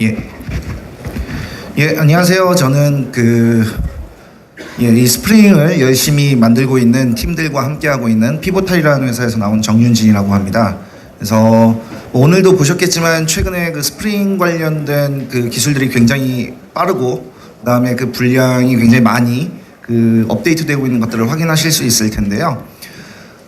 예. 안녕하세요. 저는 이 스프링을 열심히 만들고 있는 팀들과 함께하고 있는 피보탈이라는 회사에서 나온 정윤진이라고 합니다. 그래서 오늘도 보셨겠지만 최근에 그 스프링 관련된 그 기술들이 굉장히 빠르고 그다음에 그 분량이 굉장히 많이 업데이트되고 있는 것들을 확인하실 수 있을 텐데요.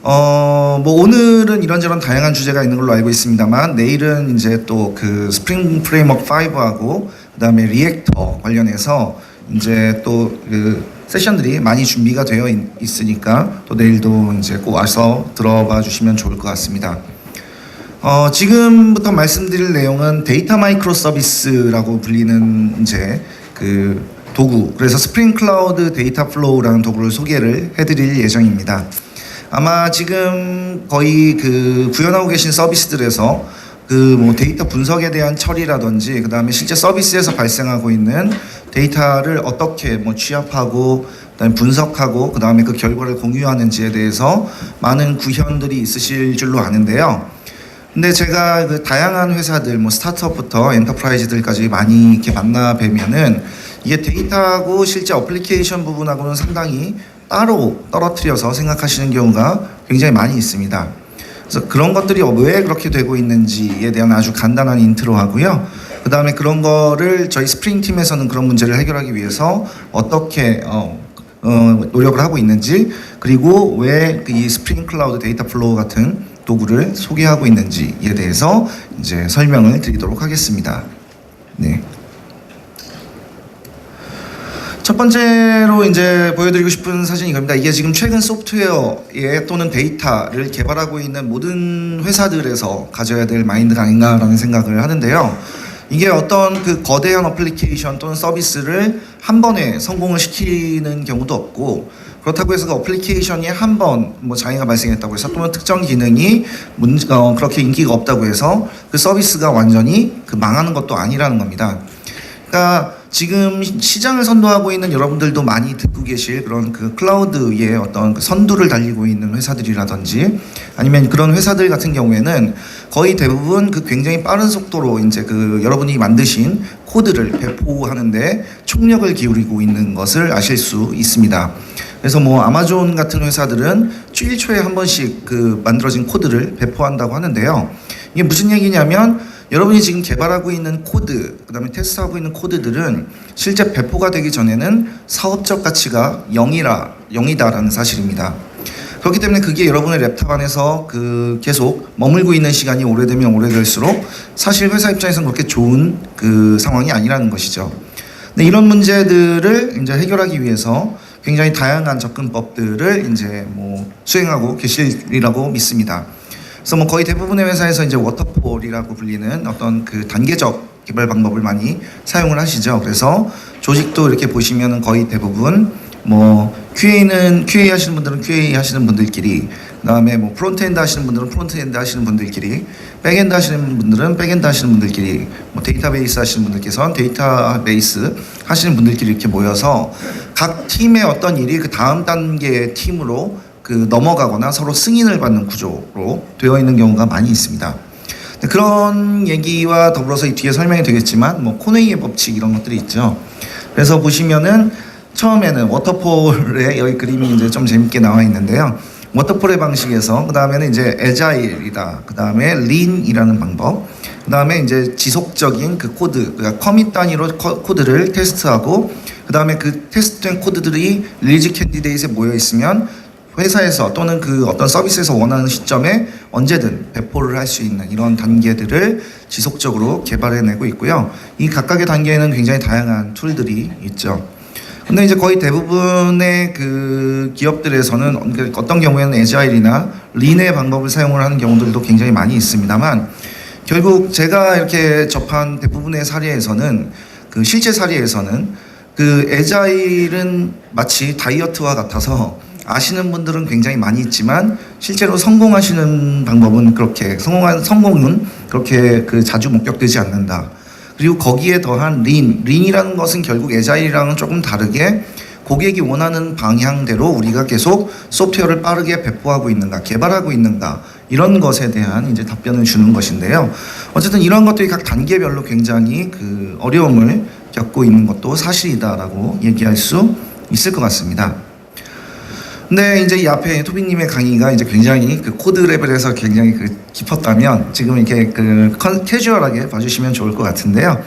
오늘은 이런저런 다양한 주제가 있는 걸로 알고 있습니다만 내일은 이제 또 그 스프링 프레임워크 5하고 그다음에 리액터 관련해서 이제 또 그 세션들이 많이 준비가 되어 있으니까 또 내일도 이제 꼭 와서 들어봐 주시면 좋을 것 같습니다. 지금부터 말씀드릴 내용은 데이터 마이크로 서비스라고 불리는 이제 그 도구, 그래서 스프링 클라우드 데이터 플로우라는 도구를 소개를 해드릴 예정입니다. 아마 지금 거의 그 구현하고 계신 서비스들에서 데이터 분석에 대한 처리라든지 그다음에 실제 서비스에서 발생하고 있는 데이터를 어떻게 취합하고 그다음에 분석하고 그다음에 그 결과를 공유하는지에 대해서 많은 구현들이 있으실 줄로 아는데요. 근데 제가 그 다양한 회사들 스타트업부터 엔터프라이즈들까지 많이 이렇게 만나 뵈면은 이게 데이터하고 실제 어플리케이션 부분하고는 상당히 따로 떨어뜨려서 생각하시는 경우가 굉장히 많이 있습니다. 그래서 그런 것들이 왜 그렇게 되고 있는지에 대한 아주 간단한 인트로 하고요. 그 다음에 그런 거를 저희 스프링 팀에서는 그런 문제를 해결하기 위해서 어떻게 노력을 하고 있는지, 그리고 왜 이 스프링 클라우드 데이터 플로우 같은 도구를 소개하고 있는지에 대해서 이제 설명을 드리도록 하겠습니다. 네. 첫 번째로 이제 보여드리고 싶은 사진이 이겁니다. 이게 지금 최근 소프트웨어에 또는 데이터를 개발하고 있는 모든 회사들에서 가져야 될 마인드가 아닌가라는 생각을 하는데요. 이게 어떤 그 거대한 어플리케이션 또는 서비스를 한 번에 성공을 시키는 경우도 없고, 그렇다고 해서 그 어플리케이션이 한 번 장애가 발생했다고 해서 또는 특정 기능이 그렇게 인기가 없다고 해서 그 서비스가 완전히 망하는 것도 아니라는 겁니다. 그러니까 지금 시장을 선도하고 있는 여러분들도 많이 듣고 계실 그런 그 클라우드의 어떤 그 선두를 달리고 있는 회사들이라든지 아니면 그런 회사들 같은 경우에는 거의 대부분 그 굉장히 빠른 속도로 이제 그 여러분이 만드신 코드를 배포하는데 총력을 기울이고 있는 것을 아실 수 있습니다. 그래서 아마존 같은 회사들은 일초에 한 번씩 그 만들어진 코드를 배포한다고 하는데요. 이게 무슨 얘기냐면 여러분이 지금 개발하고 있는 코드, 그 다음에 테스트하고 있는 코드들은 실제 배포가 되기 전에는 사업적 가치가 0이다라는 사실입니다. 그렇기 때문에 그게 여러분의 랩탑 안에서 계속 머물고 있는 시간이 오래되면 오래될수록 사실 회사 입장에서는 그렇게 좋은 상황이 아니라는 것이죠. 근데 이런 문제들을 이제 해결하기 위해서 굉장히 다양한 접근법들을 이제 수행하고 계시리라고 믿습니다. 그래서 거의 대부분의 회사에서 이제 워터폴이라고 불리는 어떤 그 단계적 개발 방법을 많이 사용을 하시죠. 그래서 조직도 이렇게 보시면은 거의 대부분 QA는 QA 하시는 분들은 QA 하시는 분들끼리, 그다음에 프론트엔드 하시는 분들은 프론트엔드 하시는 분들끼리, 백엔드 하시는 분들은 백엔드 하시는 분들끼리, 데이터베이스 하시는 분들께서는 데이터베이스 하시는 분들끼리 이렇게 모여서 각 팀의 어떤 일이 그 다음 단계의 팀으로 넘어가거나 서로 승인을 받는 구조로 되어 있는 경우가 많이 있습니다. 그런 얘기와 더불어서 이 뒤에 설명이 되겠지만 코네이의 법칙 이런 것들이 있죠. 그래서 보시면은 처음에는 워터폴의 여기 그림이 이제 좀 재밌게 나와 있는데요. 워터폴의 방식에서 그 다음에는 이제 에자일이다, 그 다음에 린이라는 방법, 그 다음에 이제 지속적인 그 코드, 그러니까 커밋 단위로 코드를 테스트하고, 그 다음에 그 테스트된 코드들이 릴리즈 캔디데이트에 모여 있으면 회사에서 또는 그 어떤 서비스에서 원하는 시점에 언제든 배포를 할 수 있는 이런 단계들을 지속적으로 개발해내고 있고요. 이 각각의 단계에는 굉장히 다양한 툴들이 있죠. 근데 이제 거의 대부분의 그 기업들에서는 어떤 경우에는 에자일이나 린의 방법을 사용을 하는 경우들도 굉장히 많이 있습니다만, 결국 제가 이렇게 접한 대부분의 사례에서는 실제 사례에서는 에자일은 마치 다이어트와 같아서 아시는 분들은 굉장히 많이 있지만 실제로 성공하시는 방법은 성공은 그렇게 자주 목격되지 않는다. 그리고 거기에 더한 린이라는 것은 결국 에자일이랑은 조금 다르게 고객이 원하는 방향대로 우리가 계속 소프트웨어를 빠르게 배포하고 있는가, 개발하고 있는가, 이런 것에 대한 이제 답변을 주는 것인데요. 어쨌든 이런 것들이 각 단계별로 굉장히 그 어려움을 겪고 있는 것도 사실이다라고 얘기할 수 있을 것 같습니다. 근데 이제 이 앞에 토비님의 강의가 이제 굉장히 그 코드 레벨에서 굉장히 그 깊었다면 지금 이렇게 그 캐주얼하게 봐주시면 좋을 것 같은데요.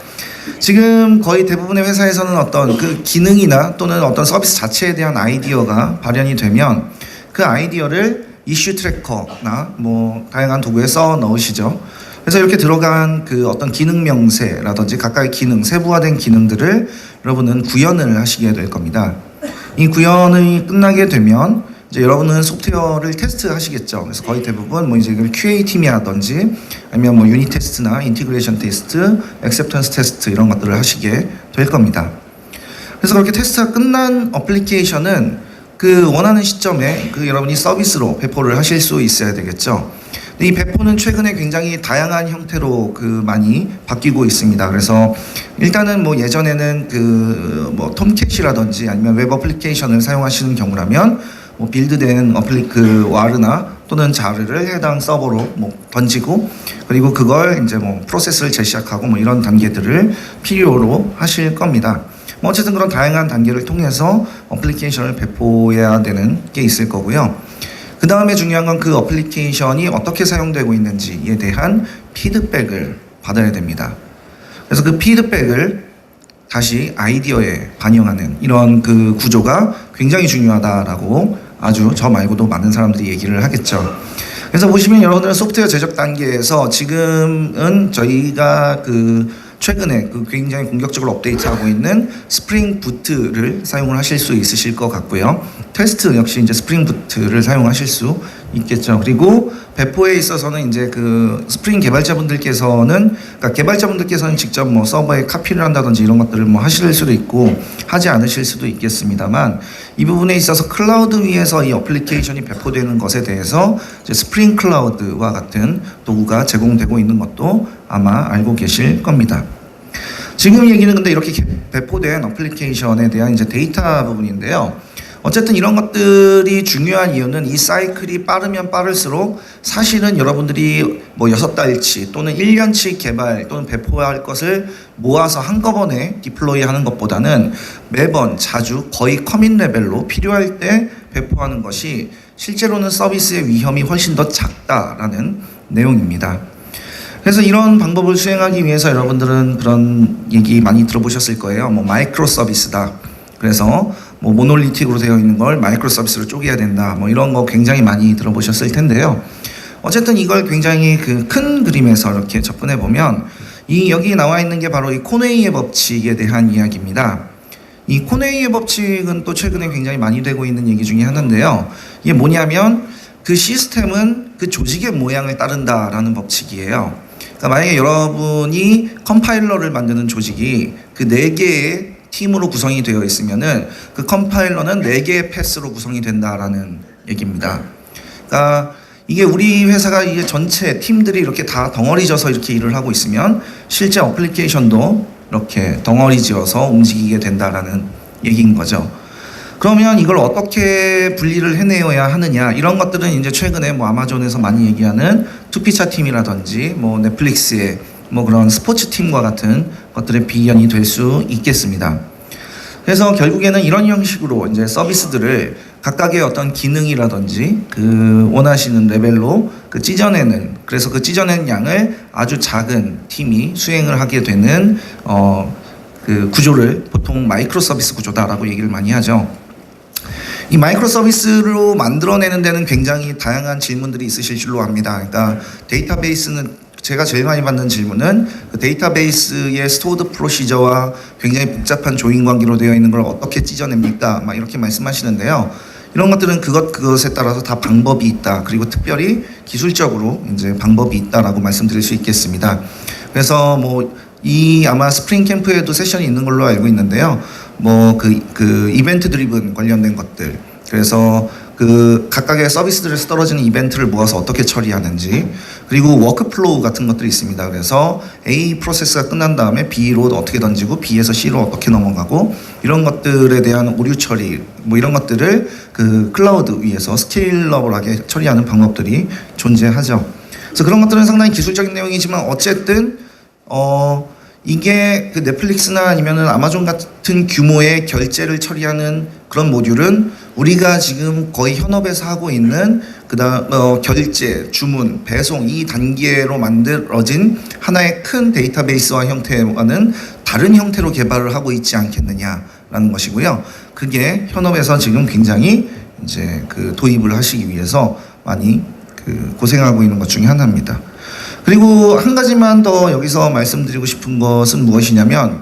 지금 거의 대부분의 회사에서는 어떤 그 기능이나 또는 어떤 서비스 자체에 대한 아이디어가 발현이 되면 그 아이디어를 이슈 트래커나 뭐 다양한 도구에 써 넣으시죠. 그래서 이렇게 들어간 그 어떤 기능 명세라든지 각각의 기능, 세부화된 기능들을 여러분은 구현을 하시게 될 겁니다. 이 구현이 끝나게 되면 이제 여러분은 소프트웨어를 테스트 하시겠죠. 그래서 거의 대부분 뭐 이제 QA 팀이라든지 아니면 뭐 유닛 테스트나 인티그레이션 테스트, 액셉턴스 테스트 이런 것들을 하시게 될 겁니다. 그래서 그렇게 테스트가 끝난 어플리케이션은 그 원하는 시점에 그 여러분이 서비스로 배포를 하실 수 있어야 되겠죠. 이 배포는 최근에 굉장히 다양한 형태로 그 많이 바뀌고 있습니다. 그래서 일단은 뭐 예전에는 그 뭐 톰캣이라든지 아니면 웹 어플리케이션을 사용하시는 경우라면 뭐 빌드된 그 와르나 또는 자르를 해당 서버로 뭐 던지고 그리고 그걸 이제 뭐 프로세스를 재시작하고 뭐 이런 단계들을 필요로 하실 겁니다. 뭐 어쨌든 그런 다양한 단계를 통해서 어플리케이션을 배포해야 되는 게 있을 거고요. 그 다음에 중요한 건 그 어플리케이션이 어떻게 사용되고 있는지에 대한 피드백을 받아야 됩니다. 그래서 그 피드백을 다시 아이디어에 반영하는 이런 그 구조가 굉장히 중요하다라고 아주 저 말고도 많은 사람들이 얘기를 하겠죠. 그래서 보시면 여러분들은 소프트웨어 제작 단계에서 지금은 저희가 그 최근에 그 굉장히 공격적으로 업데이트하고 있는 스프링 부트를 사용을 하실 수 있으실 것 같고요. 테스트 역시 이제 스프링 부트를 사용하실 수 있겠죠. 그리고 배포에 있어서는 이제 그 스프링 개발자분들께서는 그러니까 개발자분들께서는 직접 뭐 서버에 카피를 한다든지 이런 것들을 뭐 하실 수도 있고 하지 않으실 수도 있겠습니다만 이 부분에 있어서 클라우드 위에서 이 어플리케이션이 배포되는 것에 대해서 이제 스프링 클라우드와 같은 도구가 제공되고 있는 것도 아마 알고 계실 겁니다. 지금 얘기는 근데 이렇게 배포된 어플리케이션에 대한 이제 데이터 부분인데요. 어쨌든 이런 것들이 중요한 이유는 이 사이클이 빠르면 빠를수록 사실은 여러분들이 뭐 6달치 또는 1년치 개발 또는 배포할 것을 모아서 한꺼번에 디플로이 하는 것보다는 매번 자주 거의 커밋 레벨로 필요할 때 배포하는 것이 실제로는 서비스의 위험이 훨씬 더 작다라는 내용입니다. 그래서 이런 방법을 수행하기 위해서 여러분들은 그런 얘기 많이 들어보셨을 거예요. 뭐 마이크로 서비스다. 그래서 뭐 모놀리틱으로 되어 있는 걸 마이크로 서비스로 쪼개야 된다. 뭐 이런 거 굉장히 많이 들어보셨을 텐데요. 어쨌든 이걸 굉장히 그 큰 그림에서 이렇게 접근해 보면 이 여기 나와 있는 게 바로 이 코네이의 법칙에 대한 이야기입니다. 이 코네이의 법칙은 또 최근에 굉장히 많이 되고 있는 얘기 중에 하나인데요. 이게 뭐냐면 그 시스템은 그 조직의 모양을 따른다라는 법칙이에요. 그러니까 만약에 여러분이 컴파일러를 만드는 조직이 그 4개의 팀으로 구성이 되어 있으면은 그 컴파일러는 4개의 패스로 구성이 된다라는 얘기입니다. 그러니까 이게 우리 회사가 이게 전체 팀들이 이렇게 다 덩어리져서 이렇게 일을 하고 있으면 실제 어플리케이션도 이렇게 덩어리지어서 움직이게 된다라는 얘기인 거죠. 그러면 이걸 어떻게 분리를 해내어야 하느냐 이런 것들은 이제 최근에 뭐 아마존에서 많이 얘기하는 투피차 팀이라든지 뭐 넷플릭스의 뭐 그런 스포츠 팀과 같은 것들의 비견이 될 수 있겠습니다. 그래서 결국에는 이런 형식으로 이제 서비스들을 각각의 어떤 기능이라든지 그 원하시는 레벨로 그 찢어내는 그래서 그 찢어낸 양을 아주 작은 팀이 수행을 하게 되는 그 구조를 보통 마이크로 서비스 구조다라고 얘기를 많이 하죠. 이 마이크로 서비스로 만들어내는 데는 굉장히 다양한 질문들이 있으실 줄로 압니다. 그러니까 데이터베이스는 제가 제일 많이 받는 질문은 그 데이터베이스의 스토어드 프로시저와 굉장히 복잡한 조인 관계로 되어 있는 걸 어떻게 찢어냅니까? 막 이렇게 말씀하시는데요. 이런 것들은 그것에 따라서 다 방법이 있다. 그리고 특별히 기술적으로 이제 방법이 있다라고 말씀드릴 수 있겠습니다. 그래서 뭐 이 아마 스프링 캠프에도 세션이 있는 걸로 알고 있는데요. 뭐 그 이벤트 드리븐 관련된 것들. 그래서 그 그 각각의 서비스들에서 떨어지는 이벤트를 모아서 어떻게 처리하는지, 그리고 워크플로우 같은 것들이 있습니다. 그래서 A 프로세스가 끝난 다음에 B로 어떻게 던지고 B에서 C로 어떻게 넘어가고, 이런 것들에 대한 오류 처리 뭐 이런 것들을 그 클라우드 위에서 스케일러블하게 처리하는 방법들이 존재하죠. 그래서 그런 것들은 상당히 기술적인 내용이지만 어쨌든 이게 그 넷플릭스나 아니면은 아마존 같은 규모의 결제를 처리하는 그런 모듈은 우리가 지금 거의 현업에서 하고 있는 결제, 주문, 배송 이 단계로 만들어진 하나의 큰 데이터베이스와 형태와는 다른 형태로 개발을 하고 있지 않겠느냐라는 것이고요. 그게 현업에서 지금 굉장히 이제 그 도입을 하시기 위해서 많이 그 고생하고 있는 것 중에 하나입니다. 그리고 한 가지만 더 여기서 말씀드리고 싶은 것은 무엇이냐면,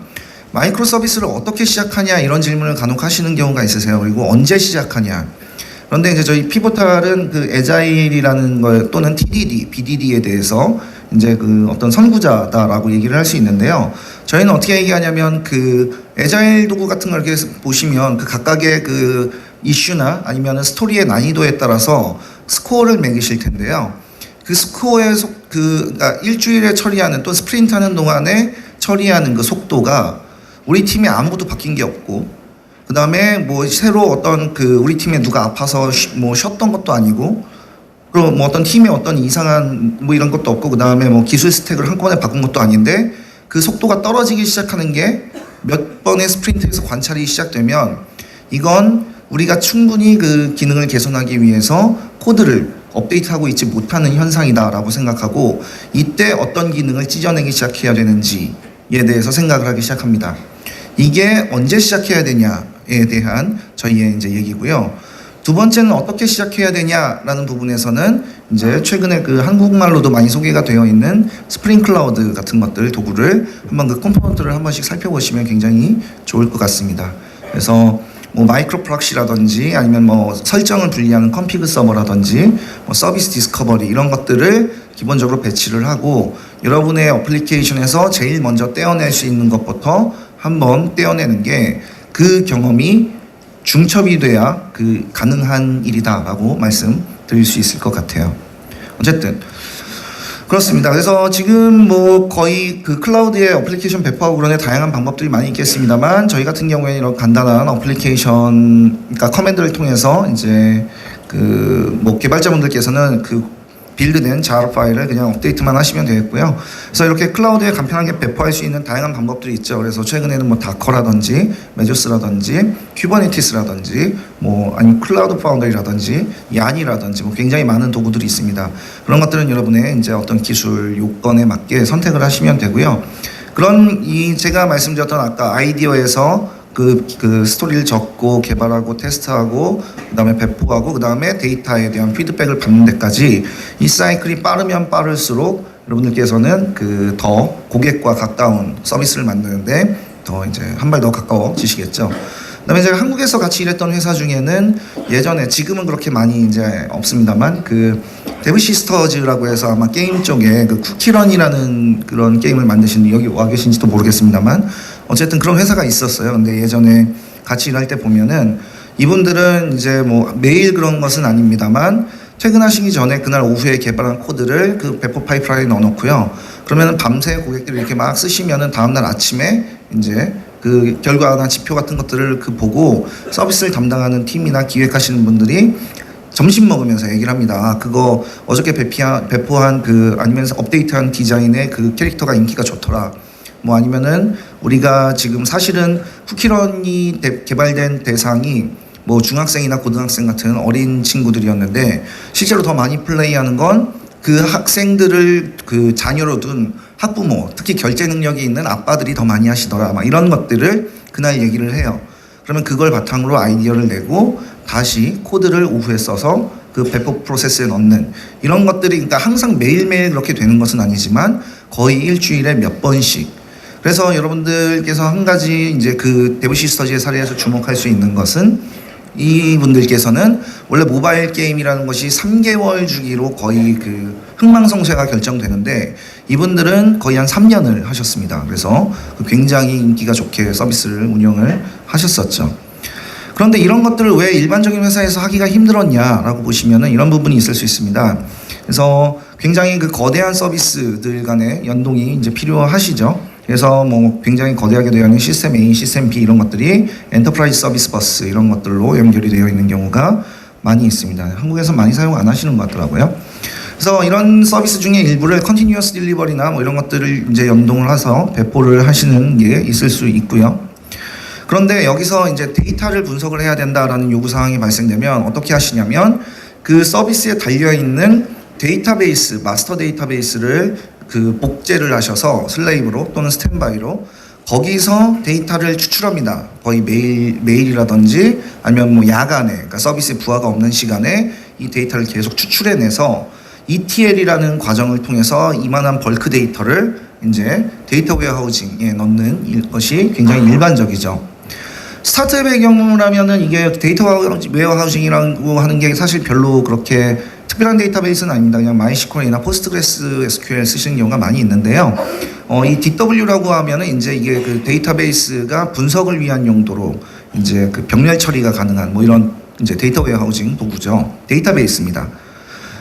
마이크로 서비스를 어떻게 시작하냐 이런 질문을 간혹 하시는 경우가 있으세요. 그리고 언제 시작하냐. 그런데 이제 저희 피보탈은 그 에자일이라는 걸 또는 TDD, BDD에 대해서 이제 그 어떤 선구자다라고 얘기를 할 수 있는데요. 저희는 어떻게 얘기하냐면 그 에자일 도구 같은 걸 이렇게 보시면 그 각각의 그 이슈나 아니면은 스토리의 난이도에 따라서 스코어를 매기실 텐데요. 그 스코어의 그러니까 일주일에 처리하는 또 스프린트 하는 동안에 처리하는 그 속도가 우리 팀에 아무것도 바뀐 게 없고, 그 다음에 뭐 새로 어떤 그 우리 팀에 누가 아파서 뭐 쉬었던 것도 아니고, 그리고 뭐 어떤 팀에 어떤 이상한 뭐 이런 것도 없고, 그 다음에 뭐 기술 스택을 한꺼번에 바꾼 것도 아닌데 그 속도가 떨어지기 시작하는 게 몇 번의 스프린트에서 관찰이 시작되면 이건 우리가 충분히 그 기능을 개선하기 위해서 코드를 업데이트하고 있지 못하는 현상이다라고 생각하고, 이때 어떤 기능을 찢어내기 시작해야 되는지에 대해서 생각을 하기 시작합니다. 이게 언제 시작해야 되냐에 대한 저희의 이제 얘기고요. 두 번째는 어떻게 시작해야 되냐라는 부분에서는 이제 최근에 그 한국말로도 많이 소개가 되어 있는 스프링 클라우드 같은 것들 도구를 한번 그 컴포넌트를 한 번씩 살펴보시면 굉장히 좋을 것 같습니다. 그래서 뭐 마이크로 프록시라든지 아니면 뭐 설정을 분리하는 컴피그 서버라든지 뭐 서비스 디스커버리 이런 것들을 기본적으로 배치를 하고, 여러분의 어플리케이션에서 제일 먼저 떼어낼 수 있는 것부터 한번 떼어내는 게 그 경험이 중첩이 돼야 그 가능한 일이다라고 말씀드릴 수 있을 것 같아요. 어쨌든 그렇습니다. 그래서 지금 뭐 거의 그 클라우드에 어플리케이션 배포하고 그런 다양한 방법들이 많이 있겠습니다만, 저희 같은 경우에는 이런 간단한 어플리케이션, 그러니까 커맨드를 통해서 이제 그 뭐 개발자분들께서는 그 빌드된 잘 파일을 그냥 업데이트만 하시면 되겠고요. 그래서 이렇게 클라우드에 간편하게 배포할 수 있는 다양한 방법들이 있죠. 그래서 최근에는 뭐 다커라든지 메조스라든지 큐버네티스라든지 뭐 아니면 클라우드 파운더리라든지 얀이라든지 뭐 굉장히 많은 도구들이 있습니다. 그런 것들은 여러분의 이제 어떤 기술 요건에 맞게 선택을 하시면 되고요. 그런 제가 말씀드렸던 아까 아이디어에서 그 스토리를 적고 개발하고 테스트하고 그다음에 배포하고 그다음에 데이터에 대한 피드백을 받는 데까지 이 사이클이 빠르면 빠를수록 여러분들께서는 그 더 고객과 가까운 서비스를 만드는데 더 이제 한 발 더 가까워지시겠죠. 그다음에 제가 한국에서 같이 일했던 회사 중에는 예전에, 지금은 그렇게 많이 이제 없습니다만, 그 데브시스터즈라고 해서 아마 게임 쪽에 그 쿠키런이라는 그런 게임을 만드신, 여기 와 계신지도 모르겠습니다만 어쨌든 그런 회사가 있었어요. 근데 예전에 같이 일할 때 보면은 이분들은 이제 뭐 매일 그런 것은 아닙니다만 퇴근하시기 전에 그날 오후에 개발한 코드를 그 배포 파이프라인에 넣어놓고요. 그러면은 밤새 고객들이 이렇게 막 쓰시면은 다음날 아침에 이제 그 결과나 지표 같은 것들을 그 보고 서비스를 담당하는 팀이나 기획하시는 분들이 점심 먹으면서 얘기를 합니다. 아, 그거 어저께 배포한 그 아니면 업데이트한 디자인의 그 캐릭터가 인기가 좋더라. 뭐 아니면은 우리가 지금 사실은 쿠키런이 개발된 대상이 뭐 중학생이나 고등학생 같은 어린 친구들이었는데 실제로 더 많이 플레이하는 건 그 학생들을 그 자녀로 둔 학부모, 특히 결제 능력이 있는 아빠들이 더 많이 하시더라. 막 이런 것들을 그날 얘기를 해요. 그러면 그걸 바탕으로 아이디어를 내고 다시 코드를 오후에 써서 그 배포 프로세스에 넣는 이런 것들이, 그러니까 항상 매일매일 그렇게 되는 것은 아니지만 거의 일주일에 몇 번씩. 그래서 여러분들께서 한 가지 이제 그 데브시스터즈의 사례에서 주목할 수 있는 것은, 이분들께서는 원래 모바일 게임이라는 것이 3개월 주기로 거의 그 흥망성쇠가 결정되는데 이분들은 거의 한 3년을 하셨습니다. 그래서 굉장히 인기가 좋게 서비스를 운영을 하셨었죠. 그런데 이런 것들을 왜 일반적인 회사에서 하기가 힘들었냐라고 보시면은 이런 부분이 있을 수 있습니다. 그래서 굉장히 그 거대한 서비스들 간의 연동이 이제 필요하시죠. 그래서 뭐 굉장히 거대하게 되어 있는 시스템 A, 시스템 B 이런 것들이 엔터프라이즈 서비스 버스 이런 것들로 연결이 되어 있는 경우가 많이 있습니다. 한국에서 많이 사용 안 하시는 것 같더라고요. 그래서 이런 서비스 중에 일부를 컨티뉴어스 딜리버리나 뭐 이런 것들을 이제 연동을 해서 배포를 하시는 게 있을 수 있고요. 그런데 여기서 이제 데이터를 분석을 해야 된다라는 요구 사항이 발생되면 어떻게 하시냐면 그 서비스에 달려 있는 데이터베이스, 마스터 데이터베이스를 그 복제를 하셔서 슬레이브로 또는 스탠바이로 거기서 데이터를 추출합니다. 거의 매일이라든지 아니면 뭐 야간에, 그러니까 서비스에 부하가 없는 시간에 이 데이터를 계속 추출해내서 ETL이라는 과정을 통해서 이만한 벌크 데이터를 이제 데이터 웨어하우징에 넣는 것이 굉장히 일반적이죠. 스타트업의 경우라면은 이게 데이터 웨어하우징이라고 하는 게 사실 별로 그렇게 특별한 데이터베이스는 아닙니다. 그냥 마이스퀄이나 포스트그레스 SQL 쓰시는 경우가 많이 있는데요. 이 DW라고 하면은 이제 이게 그 데이터베이스가 분석을 위한 용도로 이제 그 병렬 처리가 가능한 뭐 이런 이제 데이터 웨어하우징 도구죠. 데이터베이스입니다.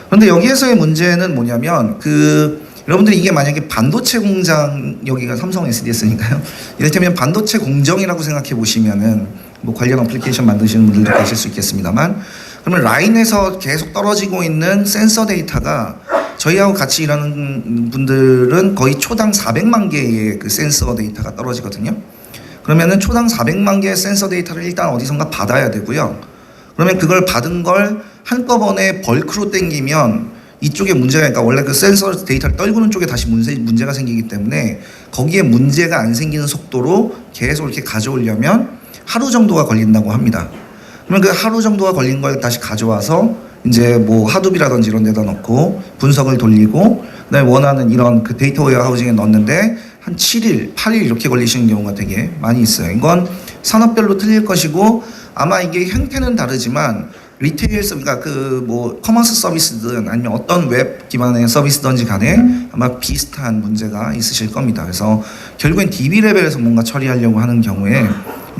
그런데 여기에서의 문제는 뭐냐면 여러분들이 이게 만약에 반도체 공장, 여기가 삼성 SDS니까요. 이를테면 반도체 공정이라고 생각해 보시면은 뭐 관련 어플리케이션 만드시는 분들도 계실 수 있겠습니다만, 그러면 라인에서 계속 떨어지고 있는 센서 데이터가 저희하고 같이 일하는 분들은 거의 초당 400만 개의 그 센서 데이터가 떨어지거든요. 그러면은 초당 400만 개의 센서 데이터를 일단 어디선가 받아야 되고요. 그러면 그걸 받은 걸 한꺼번에 벌크로 땡기면 이쪽에 문제가, 그러니까 원래 그 센서 데이터를 떨구는 쪽에 다시 문제가 생기기 때문에 거기에 문제가 안 생기는 속도로 계속 이렇게 가져오려면 하루 정도가 걸린다고 합니다. 그러면 그 하루 정도가 걸린 걸 다시 가져와서 이제 뭐 하둡이라든지 이런 데다 넣고 분석을 돌리고 그다음에 원하는 이런 그 데이터 웨어하우징에 넣는데 한 7일, 8일 이렇게 걸리시는 경우가 되게 많이 있어요. 이건 산업별로 틀릴 것이고 아마 이게 형태는 다르지만 리테일 그러니까 그 뭐 커머스 서비스든 아니면 어떤 웹 기반의 서비스든지 간에 아마 비슷한 문제가 있으실 겁니다. 그래서 결국엔 DB 레벨에서 뭔가 처리하려고 하는 경우에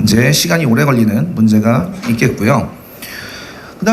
이제 시간이 오래 걸리는 문제가 있겠고요. 그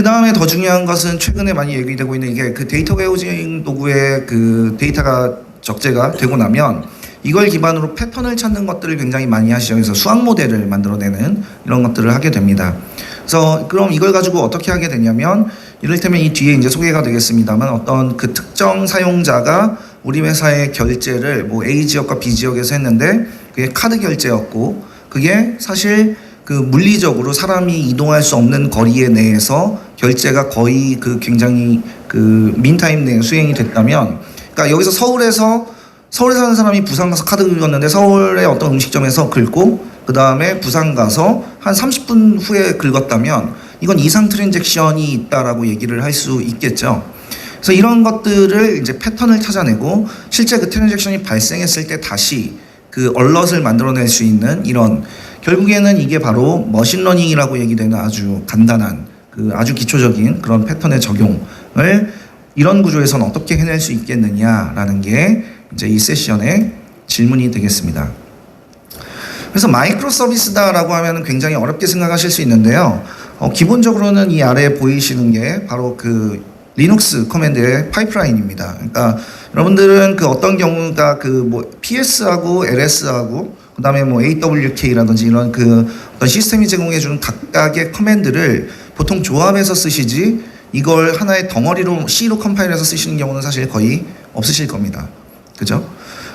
다음에 더 중요한 것은 최근에 많이 얘기되고 있는 이게 그 데이터 웨어하우징 도구의 그 데이터가 적재가 되고 나면 이걸 기반으로 패턴을 찾는 것들을 굉장히 많이 하시죠. 그래서 수학 모델을 만들어내는 이런 것들을 하게 됩니다. 그래서 그럼 이걸 가지고 어떻게 하게 되냐면 이를테면 이 뒤에 이제 소개가 되겠습니다만 어떤 그 특정 사용자가 우리 회사의 결제를 뭐 A 지역과 B 지역에서 했는데 그게 카드 결제였고 그게 사실 그 물리적으로 사람이 이동할 수 없는 거리에 내에서 결제가 거의 그 굉장히 그 민타임 내에 수행이 됐다면, 그러니까 여기서 서울에 사는 사람이 부산 가서 카드 긁었는데 서울의 어떤 음식점에서 긁고 그 다음에 부산 가서 한 30분 후에 긁었다면 이건 이상 트랜잭션이 있다라고 얘기를 할 수 있겠죠. 그래서 이런 것들을 이제 패턴을 찾아내고 실제 그 트랜잭션이 발생했을 때 다시 그 얼럿을 만들어낼 수 있는 이런, 결국에는 이게 바로 머신러닝이라고 얘기되는 아주 간단한 그 아주 기초적인 그런 패턴의 적용을 이런 구조에서는 어떻게 해낼 수 있겠느냐라는 게 이제 이 세션의 질문이 되겠습니다. 그래서 마이크로 서비스다라고 하면 굉장히 어렵게 생각하실 수 있는데요. 기본적으로는 이 아래에 보이시는 게 바로 그 리눅스 커맨드의 파이프라인입니다. 그러니까 여러분들은 그 어떤 경우가 그 뭐 PS하고 LS하고 그다음에 뭐 AWK라든지 이런 그 어떤 시스템이 제공해주는 각각의 커맨드를 보통 조합해서 쓰시지 이걸 하나의 덩어리로 C로 컴파일해서 쓰시는 경우는 사실 거의 없으실 겁니다. 그죠?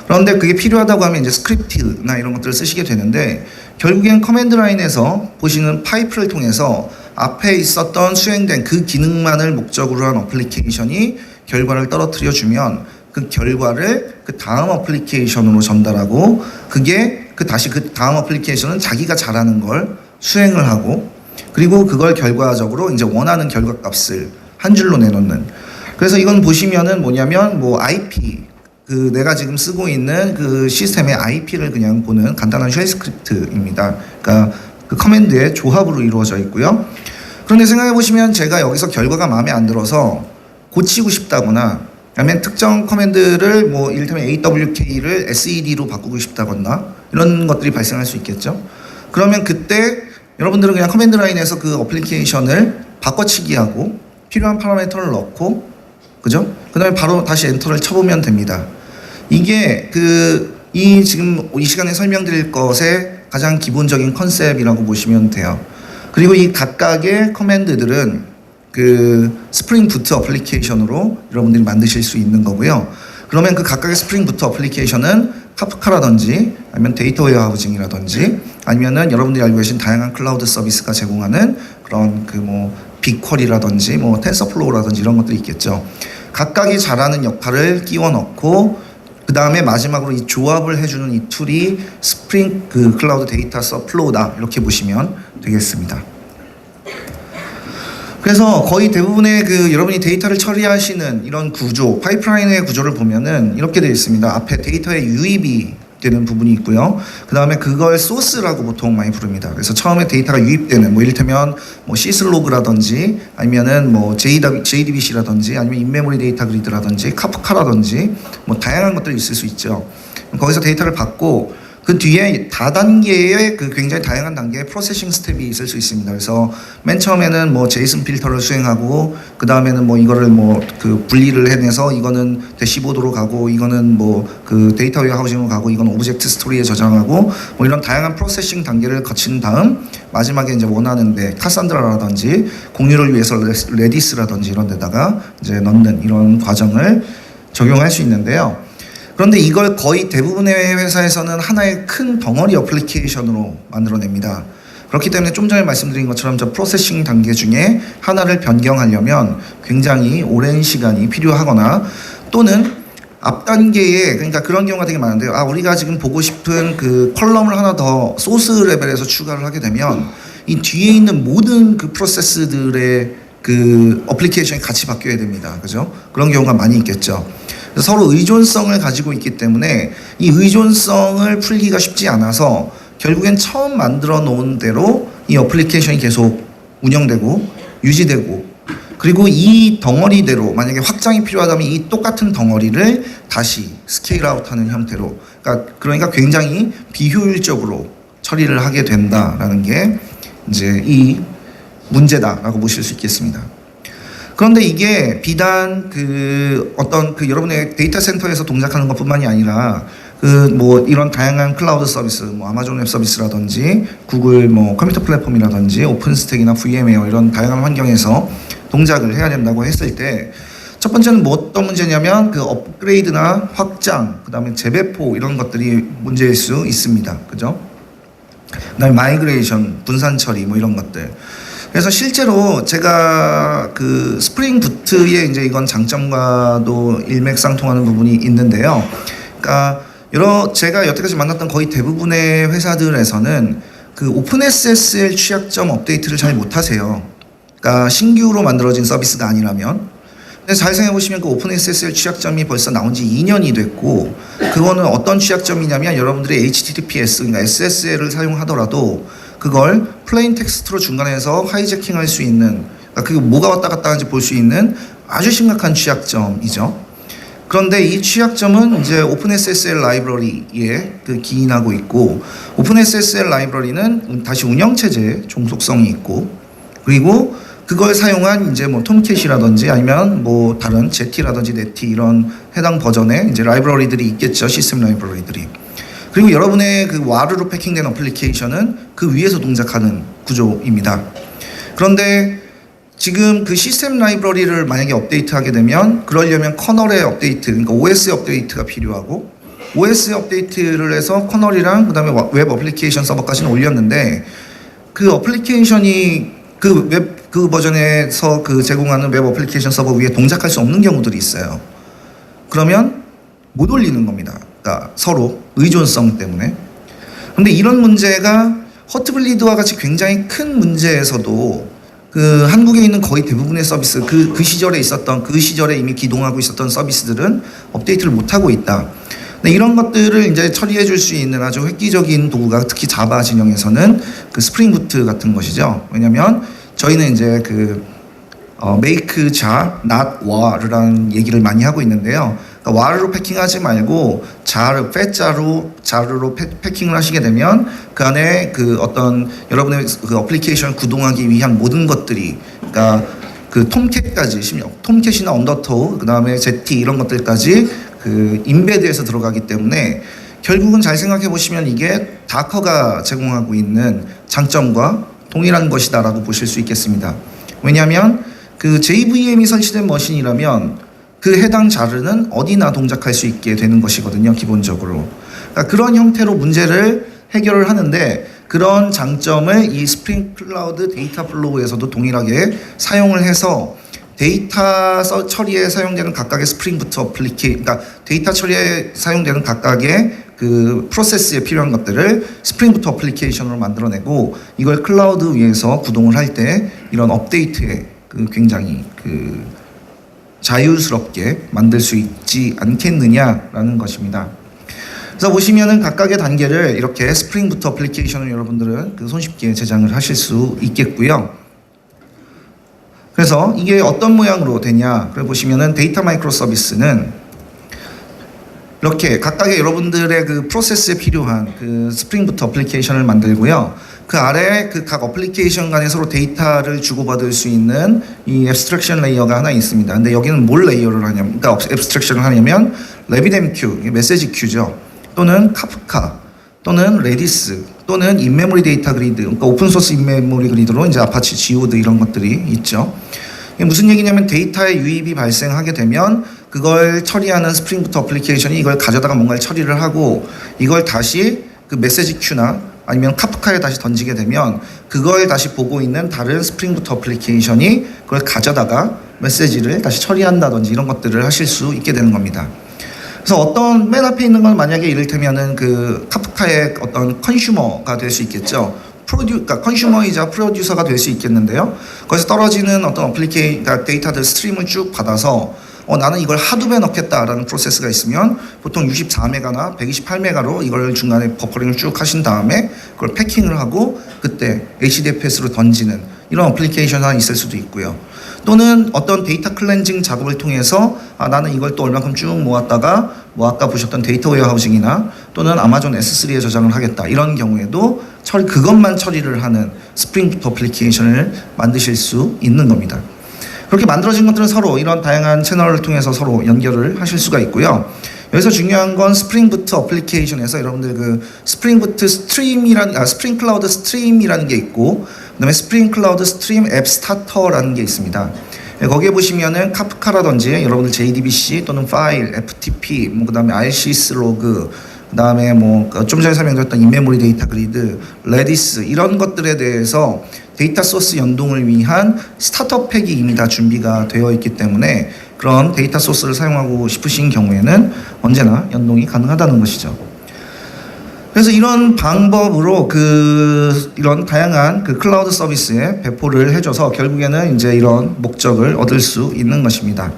그런데 그게 필요하다고 하면 이제 스크립트나 이런 것들을 쓰시게 되는데 결국엔 커맨드 라인에서 보시는 파이프를 통해서 앞에 있었던 수행된 그 기능만을 목적으로 한 어플리케이션이 결과를 떨어뜨려 주면 그 결과를 그 다음 어플리케이션으로 전달하고 그게 다시 그 다음 어플리케이션은 자기가 잘하는 걸 수행을 하고 그리고 그걸 결과적으로 이제 원하는 결과 값을 한 줄로 내놓는. 그래서 이건 보시면은 뭐냐면 뭐 IP 그 내가 지금 쓰고 있는 그 시스템의 IP를 그냥 보는 간단한 쉘 스크립트입니다. 그러니까 그 커맨드의 조합으로 이루어져 있고요. 그런데 생각해 보시면 제가 여기서 결과가 마음에 안 들어서 고치고 싶다거나 아니면 특정 커맨드를 뭐 이를테면 AWK를 SED로 바꾸고 싶다거나 이런 것들이 발생할 수 있겠죠. 그러면 그때 여러분들은 그냥 커맨드 라인에서 그 어플리케이션을 바꿔치기하고 필요한 파라미터를 넣고, 그죠? 그 다음에 바로 다시 엔터를 쳐보면 됩니다. 이게 지금 이 시간에 설명드릴 것의 가장 기본적인 컨셉이라고 보시면 돼요. 그리고 이 각각의 커맨드들은 그 스프링 부트 어플리케이션으로 여러분들이 만드실 수 있는 거고요. 그러면 그 각각의 스프링 부트 어플리케이션은 카프카라든지 아니면 데이터 웨어하우징이라든지 아니면은 여러분들이 알고 계신 다양한 클라우드 서비스가 제공하는 그런 빅쿼리라든지 텐서플로우라든지 이런 것들이 있겠죠. 각각이 잘하는 역할을 끼워 넣고 그 다음에 마지막으로 이 조합을 해주는 이 툴이 스프링 클라우드 데이터 플로우다, 이렇게 보시면 되겠습니다. 그래서 거의 대부분의 여러분이 데이터를 처리하시는 이런 구조, 파이프라인의 구조를 보면은 이렇게 되어 있습니다. 앞에 데이터의 유입이 되는 부분이 있고요. 그 다음에 그걸 소스라고 보통 많이 부릅니다. 그래서 처음에 데이터가 유입되는, 이를테면 시슬로그라든지 아니면은 JDBC라든지 아니면 인메모리 데이터 그리드라든지 카프카라든지 다양한 것들이 있을 수 있죠. 거기서 데이터를 받고 그 뒤에 다단계의 굉장히 다양한 단계의 프로세싱 스텝이 있을 수 있습니다. 그래서 맨 처음에는 제이슨 필터를 수행하고 그 다음에는 이거를 분리를 해내서 이거는 대시보드로 가고 이거는 데이터 웨어하우징으로 가고 이건 오브젝트 스토리에 저장하고 이런 다양한 프로세싱 단계를 거친 다음 마지막에 이제 원하는데 카산드라라든지 공유를 위해서 레디스라든지 이런 데다가 이제 넣는 이런 과정을 적용할 수 있는데요. 그런데 이걸 거의 대부분의 회사에서는 하나의 큰 덩어리 어플리케이션으로 만들어냅니다. 그렇기 때문에 좀 전에 말씀드린 것처럼 저 프로세싱 단계 중에 하나를 변경하려면 굉장히 오랜 시간이 필요하거나 또는 앞 단계에, 그러니까 그런 경우가 되게 많은데요. 우리가 지금 보고 싶은 컬럼을 하나 더 소스 레벨에서 추가를 하게 되면 이 뒤에 있는 모든 프로세스들의 어플리케이션이 같이 바뀌어야 됩니다. 그죠? 그런 경우가 많이 있겠죠. 서로 의존성을 가지고 있기 때문에 이 의존성을 풀기가 쉽지 않아서 결국엔 처음 만들어 놓은 대로 이 어플리케이션이 계속 운영되고 유지되고, 그리고 이 덩어리대로 만약에 확장이 필요하다면 이 똑같은 덩어리를 다시 스케일 아웃하는 형태로, 그러니까 굉장히 비효율적으로 처리를 하게 된다라는 게 이제 이 문제다라고 보실 수 있겠습니다. 그런데 이게 비단 여러분의 데이터 센터에서 동작하는 것뿐만이 아니라 이런 다양한 클라우드 서비스, 아마존 웹 서비스라든지 구글 컴퓨터 플랫폼이라든지 오픈스택이나 VM웨어 이런 다양한 환경에서 동작을 해야 된다고 했을 때 첫 번째는 어떤 문제냐면 업그레이드나 확장, 그다음에 재배포 이런 것들이 문제일 수 있습니다. 그죠? 그다음에 마이그레이션, 분산 처리 이런 것들. 그래서 실제로 제가 스프링 부트의 이제 이건 장점과도 일맥상통하는 부분이 있는데요. 그러니까 제가 여태까지 만났던 거의 대부분의 회사들에서는 오픈 SSL 취약점 업데이트를 잘 못하세요. 그러니까 신규로 만들어진 서비스가 아니라면. 근데 잘 생각해 보시면 오픈 SSL 취약점이 벌써 나온 지 2년이 됐고, 그거는 어떤 취약점이냐면 여러분들이 HTTPS, 그러니까 SSL을 사용하더라도 그걸 플레인 텍스트로 중간에서 하이제킹할 수 있는, 그게 뭐가 왔다 갔다 하는지 볼 수 있는 아주 심각한 취약점이죠. 그런데 이 취약점은 이제 오픈SSL 라이브러리에 기인하고 있고, 오픈SSL 라이브러리는 다시 운영체제에 종속성이 있고, 그리고 그걸 사용한 이제 톰캣이라든지 아니면 다른 제티라든지 네티 이런 해당 버전의 이제 라이브러리들이 있겠죠. 시스템 라이브러리들이. 그리고 여러분의 와르로 패킹된 어플리케이션은 그 위에서 동작하는 구조입니다. 그런데 지금 시스템 라이브러리를 만약에 업데이트하게 되면 그러려면 커널의 업데이트, 그러니까 OS의 업데이트가 필요하고, OS의 업데이트를 해서 커널이랑 그 다음에 웹 어플리케이션 서버까지는 올렸는데 어플리케이션이 그 버전에서 제공하는 웹 어플리케이션 서버 위에 동작할 수 없는 경우들이 있어요. 그러면 못 올리는 겁니다. 그러니까 서로 의존성 때문에. 그런데 이런 문제가 허트블리드와 같이 굉장히 큰 문제에서도 한국에 있는 거의 대부분의 서비스, 그 시절에 있었던, 그 시절에 이미 기동하고 있었던 서비스들은 업데이트를 못하고 있다. 근데 이런 것들을 이제 처리해 줄 수 있는 아주 획기적인 도구가 특히 자바 진영에서는 스프링 부트 같은 것이죠. 왜냐면 저희는 이제 make jar not war라는 얘기를 많이 하고 있는데요. 그러니까 와르로 패킹하지 말고 자르, 자르로 패킹을 하시게 되면 그 안에 그 어떤 여러분의 그 어플리케이션을 구동하기 위한 모든 것들이, 그러니까 그 톰캣까지, 심지어 톰캣이나 언더토우, 그 다음에 제티 이런 것들까지 그 인베드에서 들어가기 때문에 결국은 잘 생각해 보시면 이게 다커가 제공하고 있는 장점과 동일한 것이다라고 보실 수 있겠습니다. 왜냐하면 그 JVM이 설치된 머신이라면 그 해당 자르는 어디나 동작할 수 있게 되는 것이거든요, 기본적으로. 그러니까 그런 형태로 문제를 해결을 하는데, 그런 장점을 이 스프링 클라우드 데이터 플로우에서도 동일하게 사용을 해서 데이터 처리에 사용되는 각각의 스프링부터 그러니까 데이터 처리에 사용되는 각각의 그 프로세스에 필요한 것들을 스프링부터 어플리케이션으로 만들어내고, 이걸 클라우드 위에서 구동을 할 때 이런 업데이트에 그 굉장히 그 자유스럽게 만들 수 있지 않겠느냐라는 것입니다. 그래서 보시면은 각각의 단계를 이렇게 스프링부터 어플리케이션을 여러분들은 그 손쉽게 제작을 하실 수 있겠고요. 그래서 이게 어떤 모양으로 되냐, 그래 보시면은 데이터 마이크로 서비스는 이렇게 각각의 여러분들의 그 프로세스에 필요한 그 스프링부터 어플리케이션을 만들고요. 그 아래 그 각 어플리케이션 간에 서로 데이터를 주고받을 수 있는 이 앱스트랙션 레이어가 하나 있습니다. 근데 여기는 뭘 레이어를 하냐면, 그러니까 앱스트랙션을 하냐면 RabbitMQ, 메시지 큐죠. 또는 카프카, 또는 레디스, 또는 인메모리 데이터 그리드, 그러니까 오픈소스 인메모리 그리드로 이제 아파치 지오드 이런 것들이 있죠. 이게 무슨 얘기냐면 데이터의 유입이 발생하게 되면 그걸 처리하는 스프링부터 어플리케이션이 이걸 가져다가 뭔가를 처리를 하고, 이걸 다시 그 메시지 큐나 아니면 카프카에 다시 던지게 되면 그걸 다시 보고 있는 다른 스프링부터 어플리케이션이 그걸 가져다가 메시지를 다시 처리한다든지 이런 것들을 하실 수 있게 되는 겁니다. 그래서 어떤 맨 앞에 있는 건 만약에 이를테면은 그 카프카의 어떤 컨슈머가 될 수 있겠죠. 그러니까 컨슈머이자 프로듀서가 될 수 있겠는데요. 거기서 떨어지는 어떤 그러니까 데이터들 스트림을 쭉 받아서 나는 이걸 하두 배 넣겠다라는 프로세스가 있으면 보통 64메가나 128메가로 이걸 중간에 버퍼링을 쭉 하신 다음에 그걸 패킹을 하고 그때 HDFS로 던지는 이런 어플리케이션이 하나 있을 수도 있고요. 또는 어떤 데이터 클렌징 작업을 통해서 나는 이걸 또 얼마큼 쭉 모았다가 뭐 아까 보셨던 데이터 웨어하우징이나 또는 아마존 S3에 저장을 하겠다, 이런 경우에도 그것만 처리를 하는 스프링부터 어플리케이션을 만드실 수 있는 겁니다. 그렇게 만들어진 것들은 서로 이런 다양한 채널을 통해서 서로 연결을 하실 수가 있고요. 여기서 중요한 건 스프링부트 어플리케이션에서 여러분들 그 스프링부트 스트림이라는 스프링 클라우드 스트림이라는 게 있고, 그다음에 스프링 클라우드 스트림 앱 스타터라는 게 있습니다. 거기에 보시면은 카프카라든지 여러분들 JDBC 또는 파일, FTP, 뭐 그다음에 RCS 로그, 그다음에 뭐 좀 전에 설명드렸던 인메모리 데이터 그리드, 레디스 이런 것들에 대해서 데이터 소스 연동을 위한 스타터 팩이 이미 다 준비가 되어 있기 때문에 그런 데이터 소스를 사용하고 싶으신 경우에는 언제나 연동이 가능하다는 것이죠. 그래서 이런 방법으로 이런 다양한 그 클라우드 서비스에 배포를 해줘서 결국에는 이제 이런 목적을 얻을 수 있는 것입니다.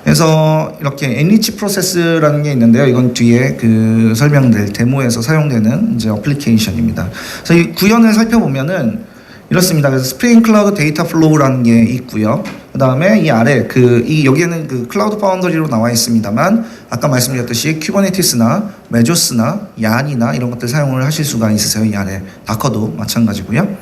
그래서 이렇게 엔리치 프로세스라는 게 있는데요. 이건 뒤에 그 설명될 데모에서 사용되는 이제 어플리케이션입니다. 그래서 이 구현을 살펴보면은 이렇습니다. 그래서 스프링 클라우드 데이터 플로우라는 게 있고요. 그 다음에 이 아래 여기에는 그 클라우드 파운더리로 나와 있습니다만 아까 말씀드렸듯이 쿠버네티스나 메조스나 얀이나 이런 것들 사용을 하실 수가 있으세요. 이 아래 다커도 마찬가지고요.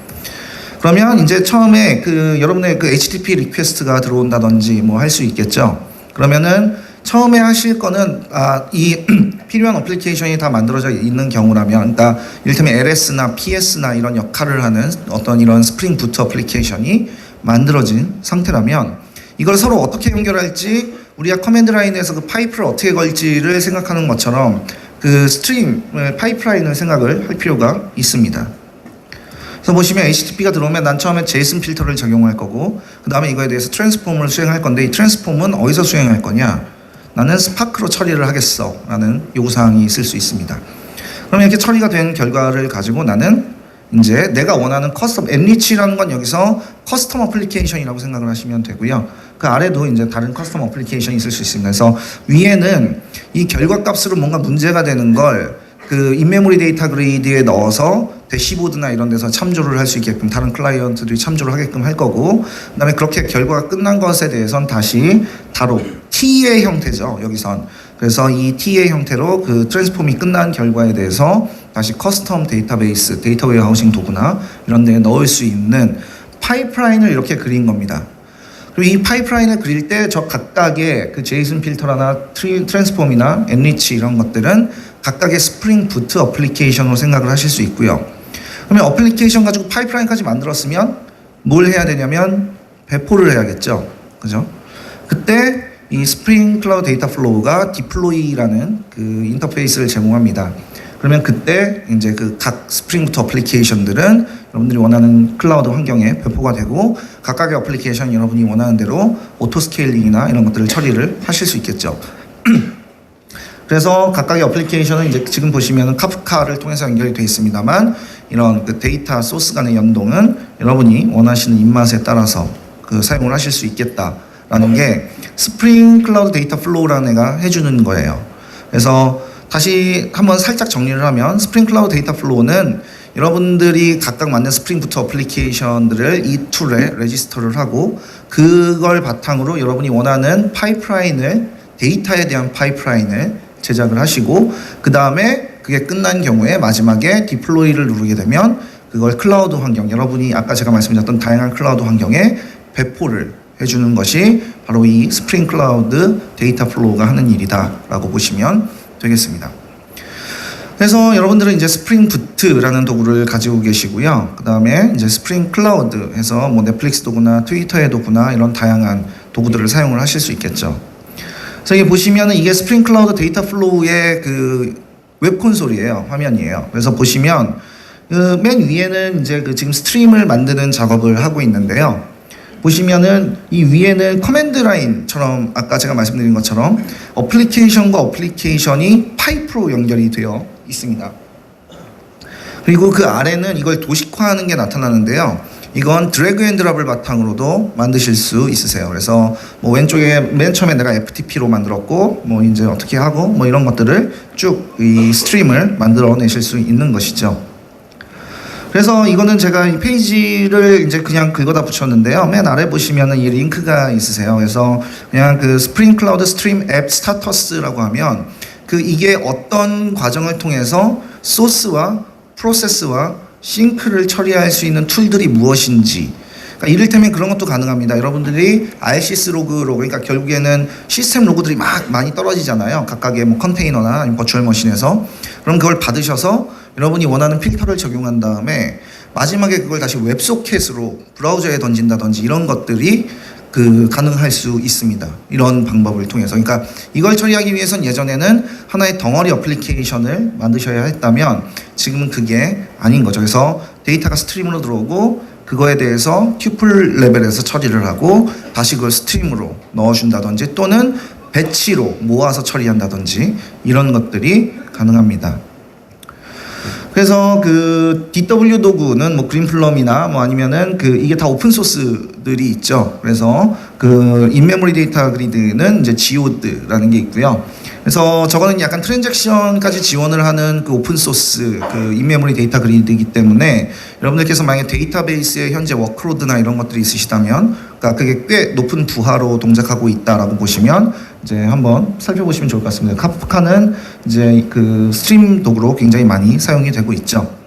그러면 이제 처음에 여러분의 HTTP 리퀘스트가 들어온다든지 뭐 할 수 있겠죠. 그러면은 처음에 하실 거는 이 필요한 어플리케이션이 다 만들어져 있는 경우라면, 그러니까 이를테면 LS나 PS나 이런 역할을 하는 어떤 이런 스프링 부트 어플리케이션이 만들어진 상태라면 이걸 서로 어떻게 연결할지, 우리가 커맨드 라인에서 그 파이프를 어떻게 걸지를 생각하는 것처럼 그 스트림 파이프라인을 생각을 할 필요가 있습니다. 그래서 보시면 HTTP가 들어오면 난 처음에 JSON 필터를 적용할 거고, 그 다음에 이거에 대해서 트랜스폼을 수행할 건데, 이 트랜스폼은 어디서 수행할 거냐? 나는 스파크로 처리를 하겠어 라는 요구사항이 있을 수 있습니다. 그러면 이렇게 처리가 된 결과를 가지고 나는 이제 내가 원하는 커스텀 엔리치라는 건 여기서 커스텀 어플리케이션이라고 생각을 하시면 되고요. 그 아래도 이제 다른 커스텀 어플리케이션이 있을 수 있습니다. 그래서 위에는 이 결과 값으로 뭔가 문제가 되는 걸 그 인메모리 데이터 그리드에 넣어서 대시보드나 이런 데서 참조를 할 수 있게끔 다른 클라이언트들이 참조를 하게끔 할 거고, 그다음에 그렇게 결과가 끝난 것에 대해서는 다시 다로 T의 형태죠, 여기선. 그래서 이 T의 형태로 그 트랜스폼이 끝난 결과에 대해서 다시 커스텀 데이터베이스, 데이터 웨어하우싱 도구나 이런 데에 넣을 수 있는 파이프라인을 이렇게 그린 겁니다. 그리고 이 파이프라인을 그릴 때 저 각각의 그 제이슨 필터나 트랜스폼이나 엔리치 이런 것들은 각각의 스프링 부트 어플리케이션으로 생각을 하실 수 있고요. 그러면 어플리케이션 가지고 파이프라인까지 만들었으면 뭘 해야 되냐면 배포를 해야겠죠. 그죠? 그때 이 스프링 클라우드 데이터 플로우가 디플로이라는 그 인터페이스를 제공합니다. 그러면 그때 이제 그 각 스프링 부트 어플리케이션들은 여러분들이 원하는 클라우드 환경에 배포가 되고, 각각의 어플리케이션 여러분이 원하는 대로 오토 스케일링이나 이런 것들을 처리를 하실 수 있겠죠. 그래서 각각의 어플리케이션은 이제 지금 보시면은 카프카를 통해서 연결이 되어 있습니다만, 이런 그 데이터 소스 간의 연동은 여러분이 원하시는 입맛에 따라서 그 사용을 하실 수 있겠다라는 게 스프링 클라우드 데이터 플로우라는 애가 해주는 거예요. 그래서 다시 한번 살짝 정리를 하면 스프링 클라우드 데이터 플로우는 여러분들이 각각 만든 스프링 부트 어플리케이션들을 이 툴에 레지스터를 하고, 그걸 바탕으로 여러분이 원하는 파이프라인을, 데이터에 대한 파이프라인을 제작을 하시고, 그 다음에 그게 끝난 경우에 마지막에 디플로이를 누르게 되면 그걸 클라우드 환경, 여러분이 아까 제가 말씀드렸던 다양한 클라우드 환경에 배포를 해주는 것이 바로 이 스프링 클라우드 데이터 플로우가 하는 일이다 라고 보시면 되겠습니다. 그래서 여러분들은 이제 스프링 부트라는 도구를 가지고 계시고요. 그 다음에 이제 스프링 클라우드 해서 뭐 넷플릭스 도구나 트위터의 도구나 이런 다양한 도구들을 사용을 하실 수 있겠죠. 그래서 여기 보시면은 이게 스프링 클라우드 데이터 플로우의 그 웹 콘솔이에요. 화면이에요. 그래서 보시면 그 맨 위에는 이제 그 지금 스트림을 만드는 작업을 하고 있는데요. 보시면은 이 위에는 커맨드 라인처럼 아까 제가 말씀드린 것처럼 어플리케이션과 어플리케이션이 파이프로 연결이 되어 있습니다. 그리고 그 아래는 이걸 도식화하는 게 나타나는데요. 이건 드래그 앤 드랍을 바탕으로도 만드실 수 있으세요. 그래서 뭐 왼쪽에 맨 처음에 내가 FTP로 만들었고 뭐 이제 어떻게 하고 뭐 이런 것들을 쭉 이 스트림을 만들어 내실 수 있는 것이죠. 그래서 이거는 제가 이 페이지를 이제 그냥 긁어다 붙였는데요. 맨 아래 보시면은 이 링크가 있으세요. 그래서 그냥 그 스프링 클라우드 스트림 앱 스타터스라고 하면 그 이게 어떤 과정을 통해서 소스와 프로세스와 싱크를 처리할 수 있는 툴들이 무엇인지, 그러니까 이를테면 그런 것도 가능합니다. 여러분들이 RCS 로그로, 그러니까 결국에는 시스템 로그들이 막 많이 떨어지잖아요. 각각의 뭐 컨테이너나 아니면 버추얼 머신에서. 그럼 그걸 받으셔서 여러분이 원하는 필터를 적용한 다음에 마지막에 그걸 다시 웹소켓으로 브라우저에 던진다든지 이런 것들이 그 가능할 수 있습니다. 이런 방법을 통해서. 그러니까 이걸 처리하기 위해선 예전에는 하나의 덩어리 어플리케이션을 만드셔야 했다면 지금은 그게 아닌 거죠. 그래서 데이터가 스트림으로 들어오고 그거에 대해서 튜플 레벨에서 처리를 하고 다시 그걸 스트림으로 넣어준다든지 또는 배치로 모아서 처리한다든지 이런 것들이 가능합니다. 그래서 그 DW 도구는 뭐 그린플럼이나 뭐 아니면은 그 이게 다 오픈 소스들이 있죠. 그래서 그 인메모리 데이터 그리드는 이제 지오드라는 게 있고요. 그래서 저거는 약간 트랜잭션까지 지원을 하는 그 오픈 소스 그 인메모리 데이터 그리드이기 때문에 여러분들께서 만약에 데이터베이스에 현재 워크로드나 이런 것들이 있으시다면, 그러니까 그게 꽤 높은 부하로 동작하고 있다라고 보시면 이제 한번 살펴보시면 좋을 것 같습니다. 카프카는 이제 그 스트림 도구로 굉장히 많이 사용이 되고 있죠.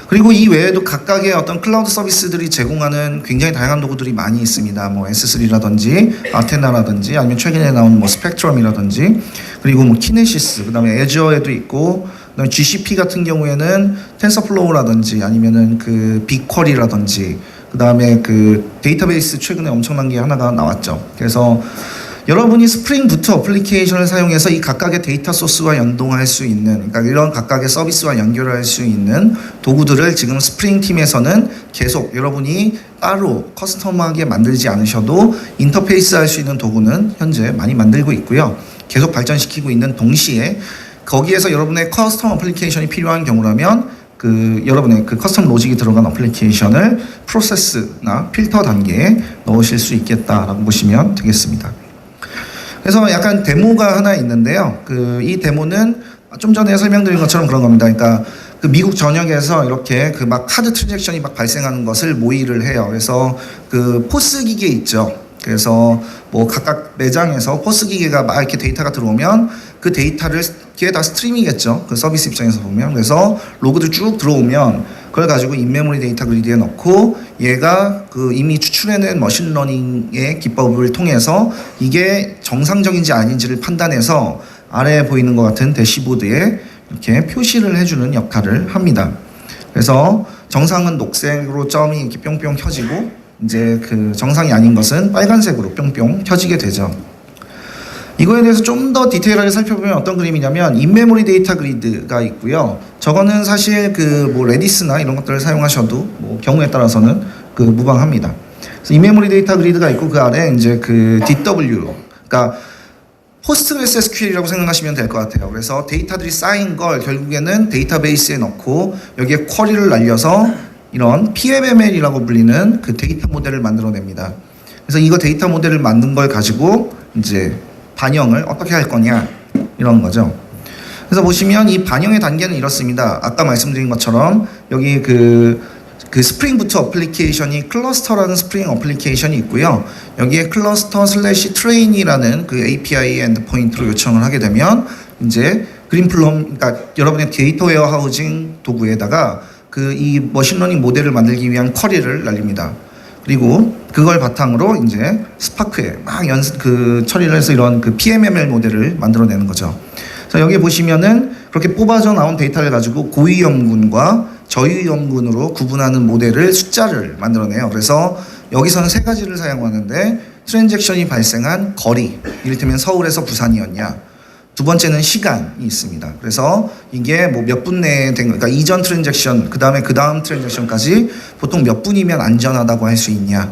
그리고 이 외에도 각각의 어떤 클라우드 서비스들이 제공하는 굉장히 다양한 도구들이 많이 있습니다. 뭐 S3라든지 아테나라든지 아니면 최근에 나온 뭐 스펙트럼이라든지 그리고 뭐 키네시스, 그다음에 애저에도 있고, 그다음에 GCP 같은 경우에는 텐서플로우라든지 아니면은 그 빅쿼리라든지 그다음에 그 데이터베이스 최근에 엄청난 게 하나가 나왔죠. 그래서 여러분이 스프링 부트 어플리케이션을 사용해서 이 각각의 데이터 소스와 연동할 수 있는, 그러니까 이런 각각의 서비스와 연결할 수 있는 도구들을 지금 스프링 팀에서는 계속 여러분이 따로 커스텀하게 만들지 않으셔도 인터페이스 할 수 있는 도구는 현재 많이 만들고 있고요. 계속 발전시키고 있는 동시에 거기에서 여러분의 커스텀 어플리케이션이 필요한 경우라면 그 여러분의 그 커스텀 로직이 들어간 어플리케이션을 프로세스나 필터 단계에 넣으실 수 있겠다라고 보시면 되겠습니다. 그래서 약간 데모가 하나 있는데요. 그 이 데모는 좀 전에 설명드린 것처럼 그런 겁니다. 그러니까 그 미국 전역에서 이렇게 그 막 카드 트랜잭션이 막 발생하는 것을 모의를 해요. 그래서 그 포스 기계 있죠. 그래서 뭐 각각 매장에서 포스 기계가 막 이렇게 데이터가 들어오면 그 데이터를 그게 다 스트리밍이겠죠. 그 서비스 입장에서 보면. 그래서 로그들 쭉 들어오면 그걸 가지고 인메모리 데이터 그리드에 넣고 얘가 그 이미 추출해낸 머신러닝의 기법을 통해서 이게 정상적인지 아닌지를 판단해서 아래에 보이는 것 같은 대시보드에 이렇게 표시를 해주는 역할을 합니다. 그래서 정상은 녹색으로 점이 이렇게 뿅뿅 켜지고 이제 그 정상이 아닌 것은 빨간색으로 뿅뿅 켜지게 되죠. 이거에 대해서 좀 더 디테일하게 살펴보면 어떤 그림이냐면 인메모리 데이터 그리드가 있고요. 저거는 사실 그 뭐 레디스나 이런 것들을 사용하셔도 뭐 경우에 따라서는 그 무방합니다. 그래서 인메모리 데이터 그리드가 있고 그 아래 이제 그 DW, 그러니까 포스트그레스 SQL이라고 생각하시면 될 것 같아요. 그래서 데이터들이 쌓인 걸 결국에는 데이터베이스에 넣고 여기에 쿼리를 날려서 이런 PMML이라고 불리는 그 데이터 모델을 만들어냅니다. 그래서 이거 데이터 모델을 만든 걸 가지고 이제 반영을 어떻게 할 거냐 이런 거죠. 그래서 보시면 이 반영의 단계는 이렇습니다. 아까 말씀드린 것처럼 여기 그 스프링 부트 어플리케이션이 클러스터라는 스프링 어플리케이션이 있고요. 여기에 클러스터 슬래시 트레인이라는 그 API 엔드포인트로 요청을 하게 되면 이제 그린플럼, 그러니까 여러분의 데이터 웨어하우징 도구에다가 그 이 머신러닝 모델을 만들기 위한 쿼리를 날립니다. 그리고 그걸 바탕으로 이제 스파크에 막 처리를 해서 이런 그 PMML 모델을 만들어내는 거죠. 그래서 여기 보시면은 그렇게 뽑아져 나온 데이터를 가지고 고위험군과 저위험군으로 구분하는 모델을 숫자를 만들어내요. 그래서 여기서는 세 가지를 사용하는데 트랜잭션이 발생한 거리, 이를테면 서울에서 부산이었냐. 두 번째는 시간이 있습니다. 그래서 이게 뭐 몇 분 내에 된 거, 그러니까 이전 트랜잭션, 그 다음 트랜잭션까지 보통 몇 분이면 안전하다고 할 수 있냐.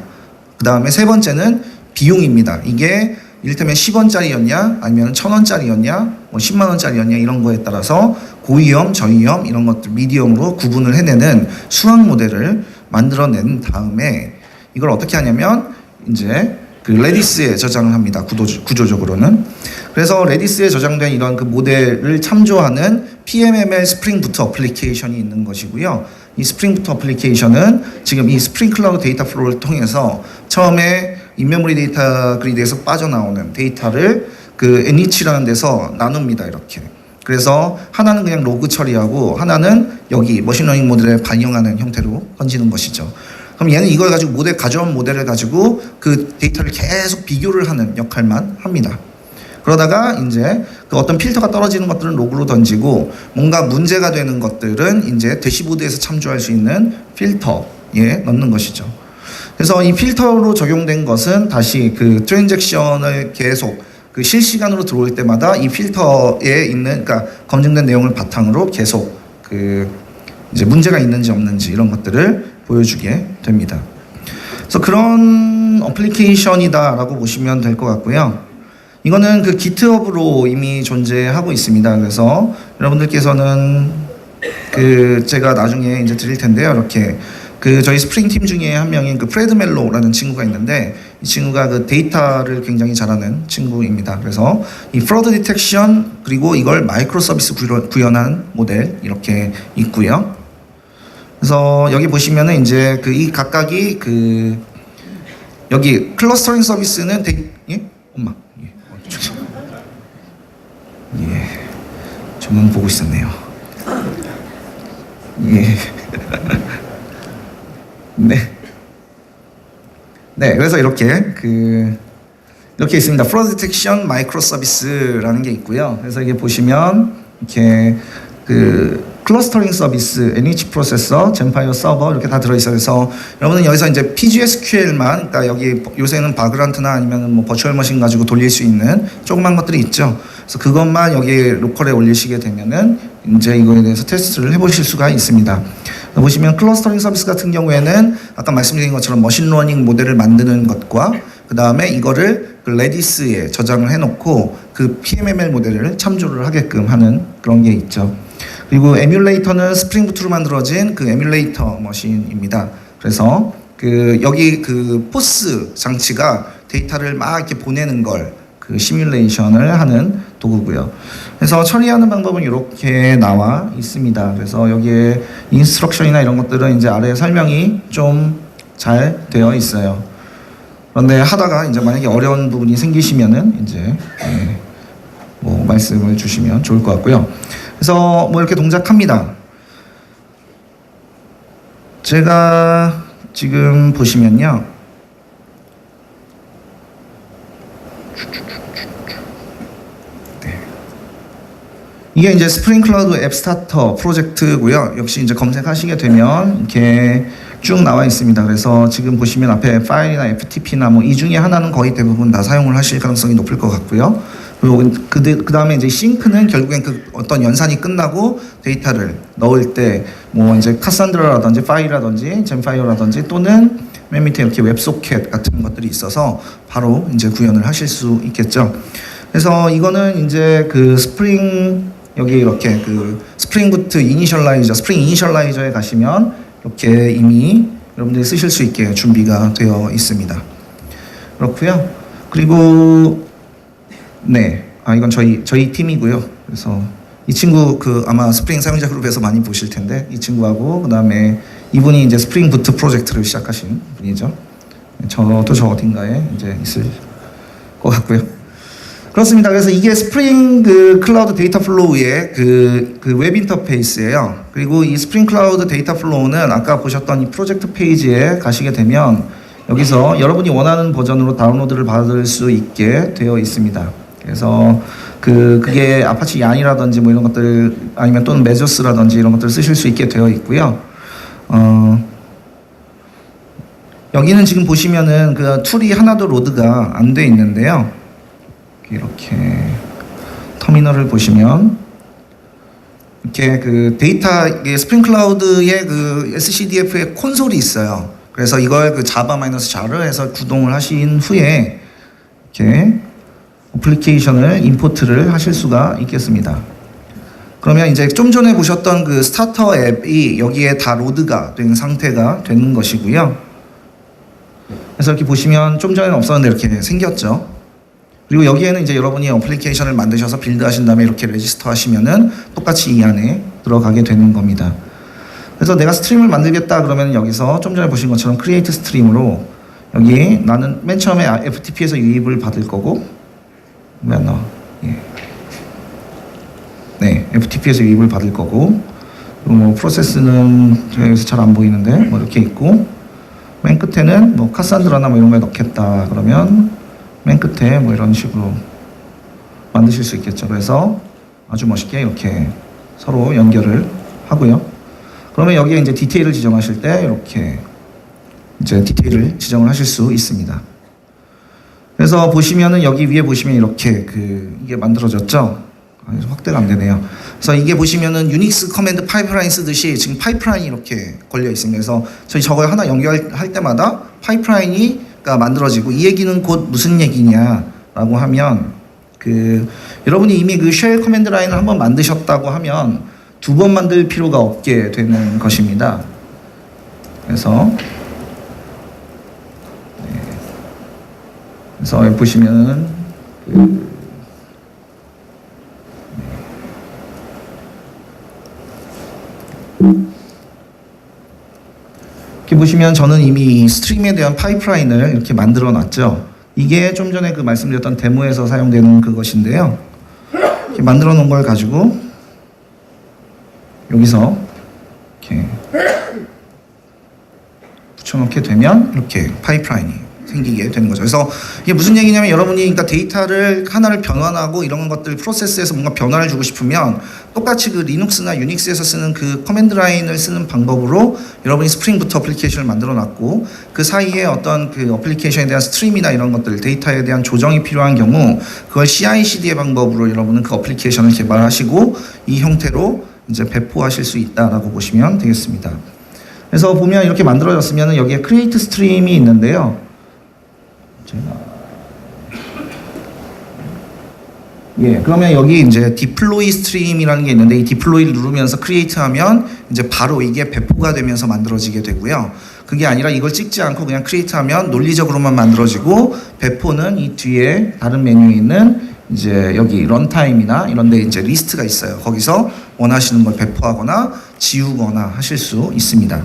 그 다음에 세 번째는 비용입니다. 이게 이를테면 10원짜리였냐, 아니면 1000원짜리였냐, 뭐 10만원짜리였냐, 이런 거에 따라서 고위험, 저위험, 이런 것들, 미디엄으로 구분을 해내는 수학 모델을 만들어낸 다음에 이걸 어떻게 하냐면, 이제 그 레디스에 저장을 합니다. 구조적으로는. 그래서 레디스에 저장된 이런 그 모델을 참조하는 PMML 스프링 부트 어플리케이션이 있는 것이고요. 이 스프링 부트 어플리케이션은 지금 이 스프링 클라우드 데이터 플로우를 통해서 처음에 인메모리 데이터 그리드에서 빠져나오는 데이터를 그 NH라는 데서 나눕니다. 이렇게. 그래서 하나는 그냥 로그 처리하고 하나는 여기 머신러닝 모델에 반영하는 형태로 번지는 것이죠. 그럼 얘는 이걸 가지고 가져온 모델을 가지고 그 데이터를 계속 비교를 하는 역할만 합니다. 그러다가 이제 그 어떤 필터가 떨어지는 것들은 로그로 던지고 뭔가 문제가 되는 것들은 이제 대시보드에서 참조할 수 있는 필터에 넣는 것이죠. 그래서 이 필터로 적용된 것은 다시 그 트랜잭션을 계속 그 실시간으로 들어올 때마다 이 필터에 있는, 그러니까 검증된 내용을 바탕으로 계속 그 이제 문제가 있는지 없는지 이런 것들을 보여주게 됩니다. 그래서 그런 어플리케이션이다라고 보시면 될 것 같고요. 이거는 그 GitHub으로 이미 존재하고 있습니다. 그래서 여러분들께서는 그 제가 나중에 이제 드릴 텐데요. 이렇게 그 저희 스프링 팀 중에 한 명인 그 프레드 멜로라는 친구가 있는데 이 친구가 그 데이터를 굉장히 잘하는 친구입니다. 그래서 이 프로드 디텍션 그리고 이걸 마이크로 서비스 구현한 모델 이렇게 있고요. 그래서 여기 보시면은 이제 그 이 각각이 그 여기 클러스터링 서비스는 예? 엄마. 예. 저만 보고 있었네요. 예. 네. 네, 그래서 이렇게 이렇게 있습니다. 프로드 디텍션 마이크로 서비스라는 게 있고요. 그래서 이게 보시면 이렇게 그 클러스터링 서비스, NH 프로세서, 젠파이어 서버 이렇게 다 들어있어요. 그래서 여러분은 여기서 이제 PGSQL만, 그러니까 여기 요새는 바그란트나 아니면 뭐 버추얼 머신 가지고 돌릴 수 있는 조그만 것들이 있죠. 그래서 그것만 여기 로컬에 올리시게 되면은 이제 이거에 대해서 테스트를 해보실 수가 있습니다. 보시면 클러스터링 서비스 같은 경우에는 아까 말씀드린 것처럼 머신러닝 모델을 만드는 것과 그 다음에 이거를 그 레디스에 저장을 해놓고 그 PMML 모델을 참조를 하게끔 하는 그런 게 있죠. 그리고 에뮬레이터는 스프링 부트로 만들어진 그 에뮬레이터 머신입니다. 그래서 그 여기 그 포스 장치가 데이터를 막 이렇게 보내는 걸 그 시뮬레이션을 하는 도구고요. 그래서 처리하는 방법은 이렇게 나와 있습니다. 그래서 여기에 인스트럭션이나 이런 것들은 이제 아래 설명이 좀 잘 되어 있어요. 그런데 하다가 이제 만약에 어려운 부분이 생기시면은 이제 뭐 말씀을 주시면 좋을 것 같고요. 그래서 뭐 이렇게 동작합니다. 제가 지금 보시면요. 이게 이제 스프링 클라우드 앱 스타터 프로젝트고요. 역시 이제 검색하시게 되면 이렇게 쭉 나와 있습니다. 그래서 지금 보시면 앞에 파일이나 FTP나 뭐 이 중에 하나는 거의 대부분 다 사용을 하실 가능성이 높을 것 같고요. 그리고 그 다음에 이제 싱크는 결국엔 그 어떤 연산이 끝나고 데이터를 넣을 때 뭐 이제 카산드라라든지 파일이라든지 젠파이어라든지 또는 맨 밑에 이렇게 웹소켓 같은 것들이 있어서 바로 이제 구현을 하실 수 있겠죠. 그래서 이거는 이제 그 스프링 여기 이렇게 그 스프링 부트 이니셜라이저, 스프링 이니셜라이저에 가시면 이렇게 이미 여러분들이 쓰실 수 있게 준비가 되어 있습니다. 그렇고요. 그리고 이건 저희 팀이고요. 그래서 이 친구 그 아마 스프링 사용자 그룹에서 많이 보실 텐데 이 친구하고 그다음에 이분이 이제 스프링 부트 프로젝트를 시작하신 분이죠. 저도 저 어딘가에 이제 있을 것 같고요. 그렇습니다. 그래서 이게 스프링 그 클라우드 데이터 플로우의 그 웹 인터페이스예요. 그리고 이 스프링 클라우드 데이터 플로우는 아까 보셨던 이 프로젝트 페이지에 가시게 되면 여기서 여러분이 원하는 버전으로 다운로드를 받을 수 있게 되어 있습니다. 그래서 그게 아파치 얀이라든지 뭐 이런 것들 아니면 또는 메조스라든지 이런 것들을 쓰실 수 있게 되어 있고요. 여기는 지금 보시면은 그 툴이 하나도 로드가 안 돼 있는데요. 이렇게 터미널을 보시면 이렇게 그 데이터 스프링 클라우드의 그 SCDF의 콘솔이 있어요. 그래서 이걸 그 자바-자를 해서 구동을 하신 후에 이렇게 어플리케이션을 임포트를 하실 수가 있겠습니다. 그러면 이제 좀 전에 보셨던 그 스타터 앱이 여기에 다 로드가 된 상태가 되는 것이고요. 그래서 이렇게 보시면 좀 전에는 없었는데 이렇게 생겼죠. 그리고 여기에는 이제 여러분이 어플리케이션을 만드셔서 빌드하신 다음에 이렇게 레지스터 하시면은 똑같이 이 안에 들어가게 되는 겁니다. 그래서 내가 스트림을 만들겠다 그러면 여기서 좀 전에 보신 것처럼 크리에이트 스트림으로 여기 나는 맨 처음에 FTP에서 유입을 받을 거고 FTP에서 유입을 받을 거고 뭐 프로세스는 여기서 잘 안 보이는데 뭐 이렇게 있고 맨 끝에는 뭐 카산드라나 뭐 이런 거에 넣겠다 그러면 맨 끝에 뭐 이런 식으로 만드실 수 있겠죠. 그래서 아주 멋있게 이렇게 서로 연결을 하고요. 그러면 여기에 이제 디테일을 지정하실 때 이렇게 이제 디테일을 지정을 하실 수 있습니다. 그래서 보시면은 여기 위에 보시면 이렇게 이게 만들어졌죠. 확대가 안 되네요. 그래서 이게 보시면은 유닉스 커맨드 파이프라인 쓰듯이 지금 파이프라인이 이렇게 걸려 있습니다. 그래서 저희 저거 하나 연결할 때마다 파이프라인이 만들어지고 이 얘기는 곧 무슨 얘기냐라고 하면 여러분이 이미 그 쉘 커맨드 라인을 한번 만드셨다고 하면 두 번 만들 필요가 없게 되는 것입니다. 그래서 여기 보시면은 이렇게 보시면 저는 이미 스트림에 대한 파이프라인을 이렇게 만들어 놨죠. 이게 좀 전에 그 말씀드렸던 데모에서 사용되는 그것인데요. 이렇게 만들어 놓은 걸 가지고 여기서 이렇게 붙여놓게 되면 이렇게 파이프라인이 생기게 되는 거죠. 그래서 이게 무슨 얘기냐면 여러분이 그러니까 데이터를 하나를 변환하고 이런 것들 프로세스에서 뭔가 변화를 주고 싶으면 똑같이 그 리눅스나 유닉스에서 쓰는 그 커맨드 라인을 쓰는 방법으로 여러분이 스프링부터 어플리케이션을 만들어 놨고 그 사이에 어떤 그 어플리케이션에 대한 스트림이나 이런 것들 데이터에 대한 조정이 필요한 경우 그걸 CI/CD의 방법으로 여러분은 그 어플리케이션을 개발하시고 이 형태로 이제 배포하실 수 있다라고 보시면 되겠습니다. 그래서 보면 이렇게 만들어졌으면 여기에 크리에이트 스트림이 있는데요. 그러면 여기 이제 디플로이 스트림이라는 게 있는데 이 디플로이를 누르면서 크리에이트 하면 이제 바로 이게 배포가 되면서 만들어지게 되고요. 그게 아니라 이걸 찍지 않고 그냥 크리에이트하면 논리적으로만 만들어지고 배포는 이 뒤에 다른 메뉴에 있는 이제 여기 런타임이나 이런 데 이제 리스트가 있어요. 거기서 원하시는 걸 배포하거나 지우거나 하실 수 있습니다.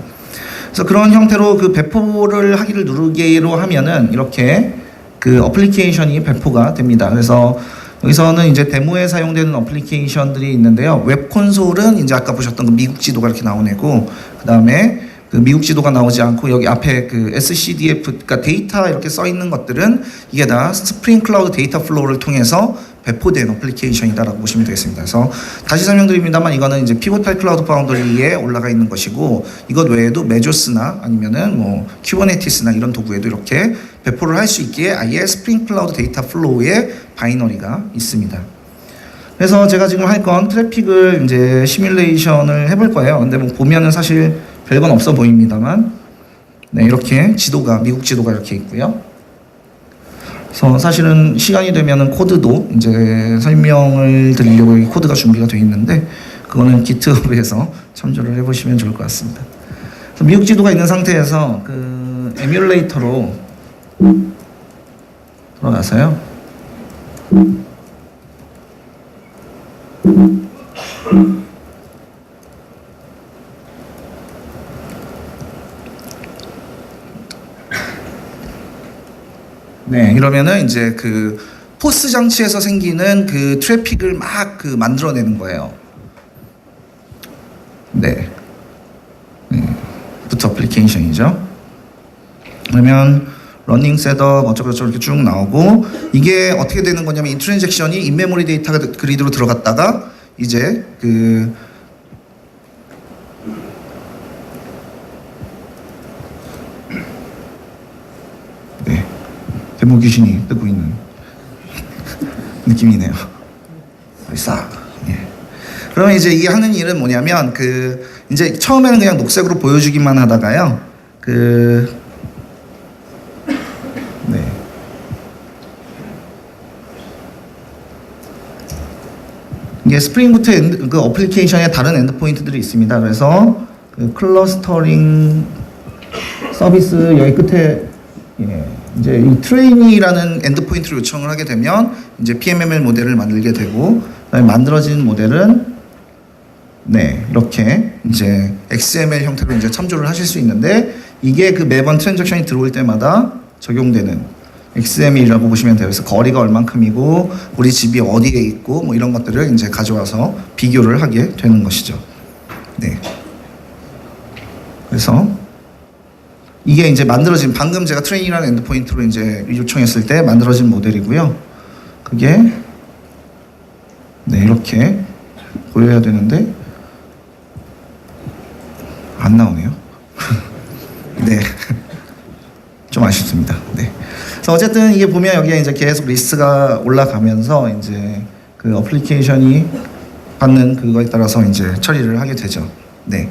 그래서 그런 형태로 그 배포를 하기를 누르기로 하면은 이렇게 그 어플리케이션이 배포가 됩니다. 그래서 여기서는 이제 데모에 사용되는 어플리케이션들이 있는데요. 웹 콘솔은 이제 아까 보셨던 그 미국 지도가 이렇게 나온 애고, 그 다음에 그 미국 지도가 나오지 않고 여기 앞에 그 SCDF, 그러니까 데이터 이렇게 써 있는 것들은 이게 다 스프링 클라우드 데이터 플로우를 통해서 배포된 어플리케이션이다라고 보시면 되겠습니다. 그래서 다시 설명드립니다만 이거는 이제 피보탈 클라우드 파운더리에 올라가 있는 것이고, 이것 외에도 메조스나 아니면은 뭐 큐버네티스나 이런 도구에도 이렇게 배포를 할 수 있기에 아예 스프링 클라우드 데이터 플로우의 바이너리가 있습니다. 그래서 제가 지금 할 건 트래픽을 이제 시뮬레이션을 해볼 거예요. 근데 뭐 보면은 사실 별건 없어 보입니다만, 네, 이렇게 지도가, 미국 지도가 이렇게 있고요. 그래서 사실은 시간이 되면은 코드도 이제 설명을 드리려고 이 코드가 준비가 되어 있는데, 그거는 기트허브에서 참조를 해보시면 좋을 것 같습니다. 그래서 미국 지도가 있는 상태에서 그 에뮬레이터로 돌아가서요. 네, 이러면은 이제 그 포스 장치에서 생기는 그 트래픽을 막 그 만들어내는 거예요. 네, 부트 어플리케이션이죠. 그러면 러닝 셋업 어쩌고저쩌고 이렇게 쭉 나오고, 이게 어떻게 되는 거냐면 이 트랜잭션이 인메모리 데이터가 그리드로 들어갔다가 이제 그 데모 귀신이 뜨고 있는 느낌이네요. 싹. 예. 그러면 이제 이게 하는 일은 뭐냐면 그 이제 처음에는 그냥 녹색으로 보여주기만 하다가요. 네. 이게 스프링부트 그 어플리케이션에 다른 엔드포인트들이 있습니다. 그래서 그 클러스터링 서비스 여기 끝에, 예, 이제 이 트레이니라는 엔드포인트를 요청을 하게 되면 이제 PMML 모델을 만들게 되고, 그다음에 만들어진 모델은 네, 이렇게 이제 XML 형태로 이제 참조를 하실 수 있는데, 이게 그 매번 트랜잭션이 들어올 때마다 적용되는 XML이라고 보시면 돼요. 그래서 거리가 얼만큼이고 우리 집이 어디에 있고 뭐 이런 것들을 이제 가져와서 비교를 하게 되는 것이죠. 네. 그래서 이게 이제 만들어진, 방금 제가 트레인이라는 엔드포인트로 이제 요청했을 때 만들어진 모델이고요. 그게 네, 이렇게 보여야 되는데 안 나오네요. 네. 좀 아쉽습니다. 네. 그래서 어쨌든 이게 보면 여기에 이제 계속 리스트가 올라가면서 이제 그 어플리케이션이 받는 그거에 따라서 이제 처리를 하게 되죠. 네.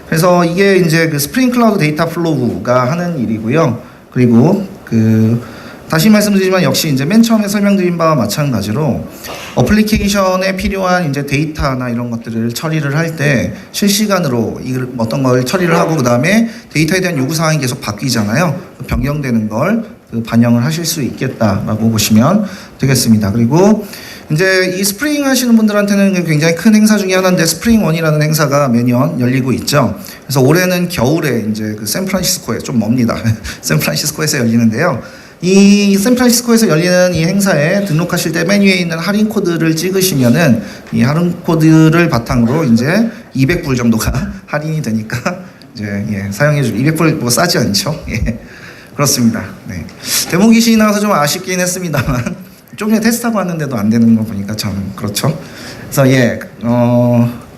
그래서 이게 이제 그 스프링 클라우드 데이터 플로우가 하는 일이고요. 그리고 그 다시 말씀드리지만 역시 이제 맨 처음에 설명드린 바와 마찬가지로 어플리케이션에 필요한 이제 데이터나 이런 것들을 처리를 할 때 실시간으로 이걸 어떤 걸 처리를 하고, 그 다음에 데이터에 대한 요구 사항이 계속 바뀌잖아요. 변경되는 걸 그 반영을 하실 수 있겠다라고 보시면 되겠습니다. 그리고 이제 이 스프링 하시는 분들한테는 굉장히 큰 행사 중에 하나인데, 스프링 원이라는 행사가 매년 열리고 있죠. 그래서 올해는 겨울에 이제 그 샌프란시스코에, 좀 멉니다. 샌프란시스코에서 열리는데요. 이 샌프란시스코에서 열리는 이 행사에 등록하실 때 맨 위에 있는 할인 코드를 찍으시면은 이 할인 코드를 바탕으로 이제 200불 정도가 할인이 되니까 이제 예, 사용해 주고, 200불 뭐 싸지 않죠? 예. 그렇습니다. 네. 데모 귀신이 나와서 좀 아쉽긴 했습니다만 좀 전에 테스트하고 왔는데도 안 되는 거 보니까 참 그렇죠. 그래서 예,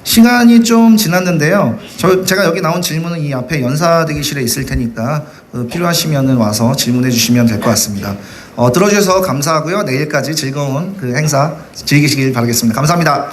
시간이 좀 지났는데요. 제가 여기 나온 질문은 이 앞에 연사 대기실에 있을 테니까 필요하시면은 와서 질문해 주시면 될 것 같습니다. 들어주셔서 감사하고요. 내일까지 즐거운 그 행사 즐기시길 바라겠습니다. 감사합니다.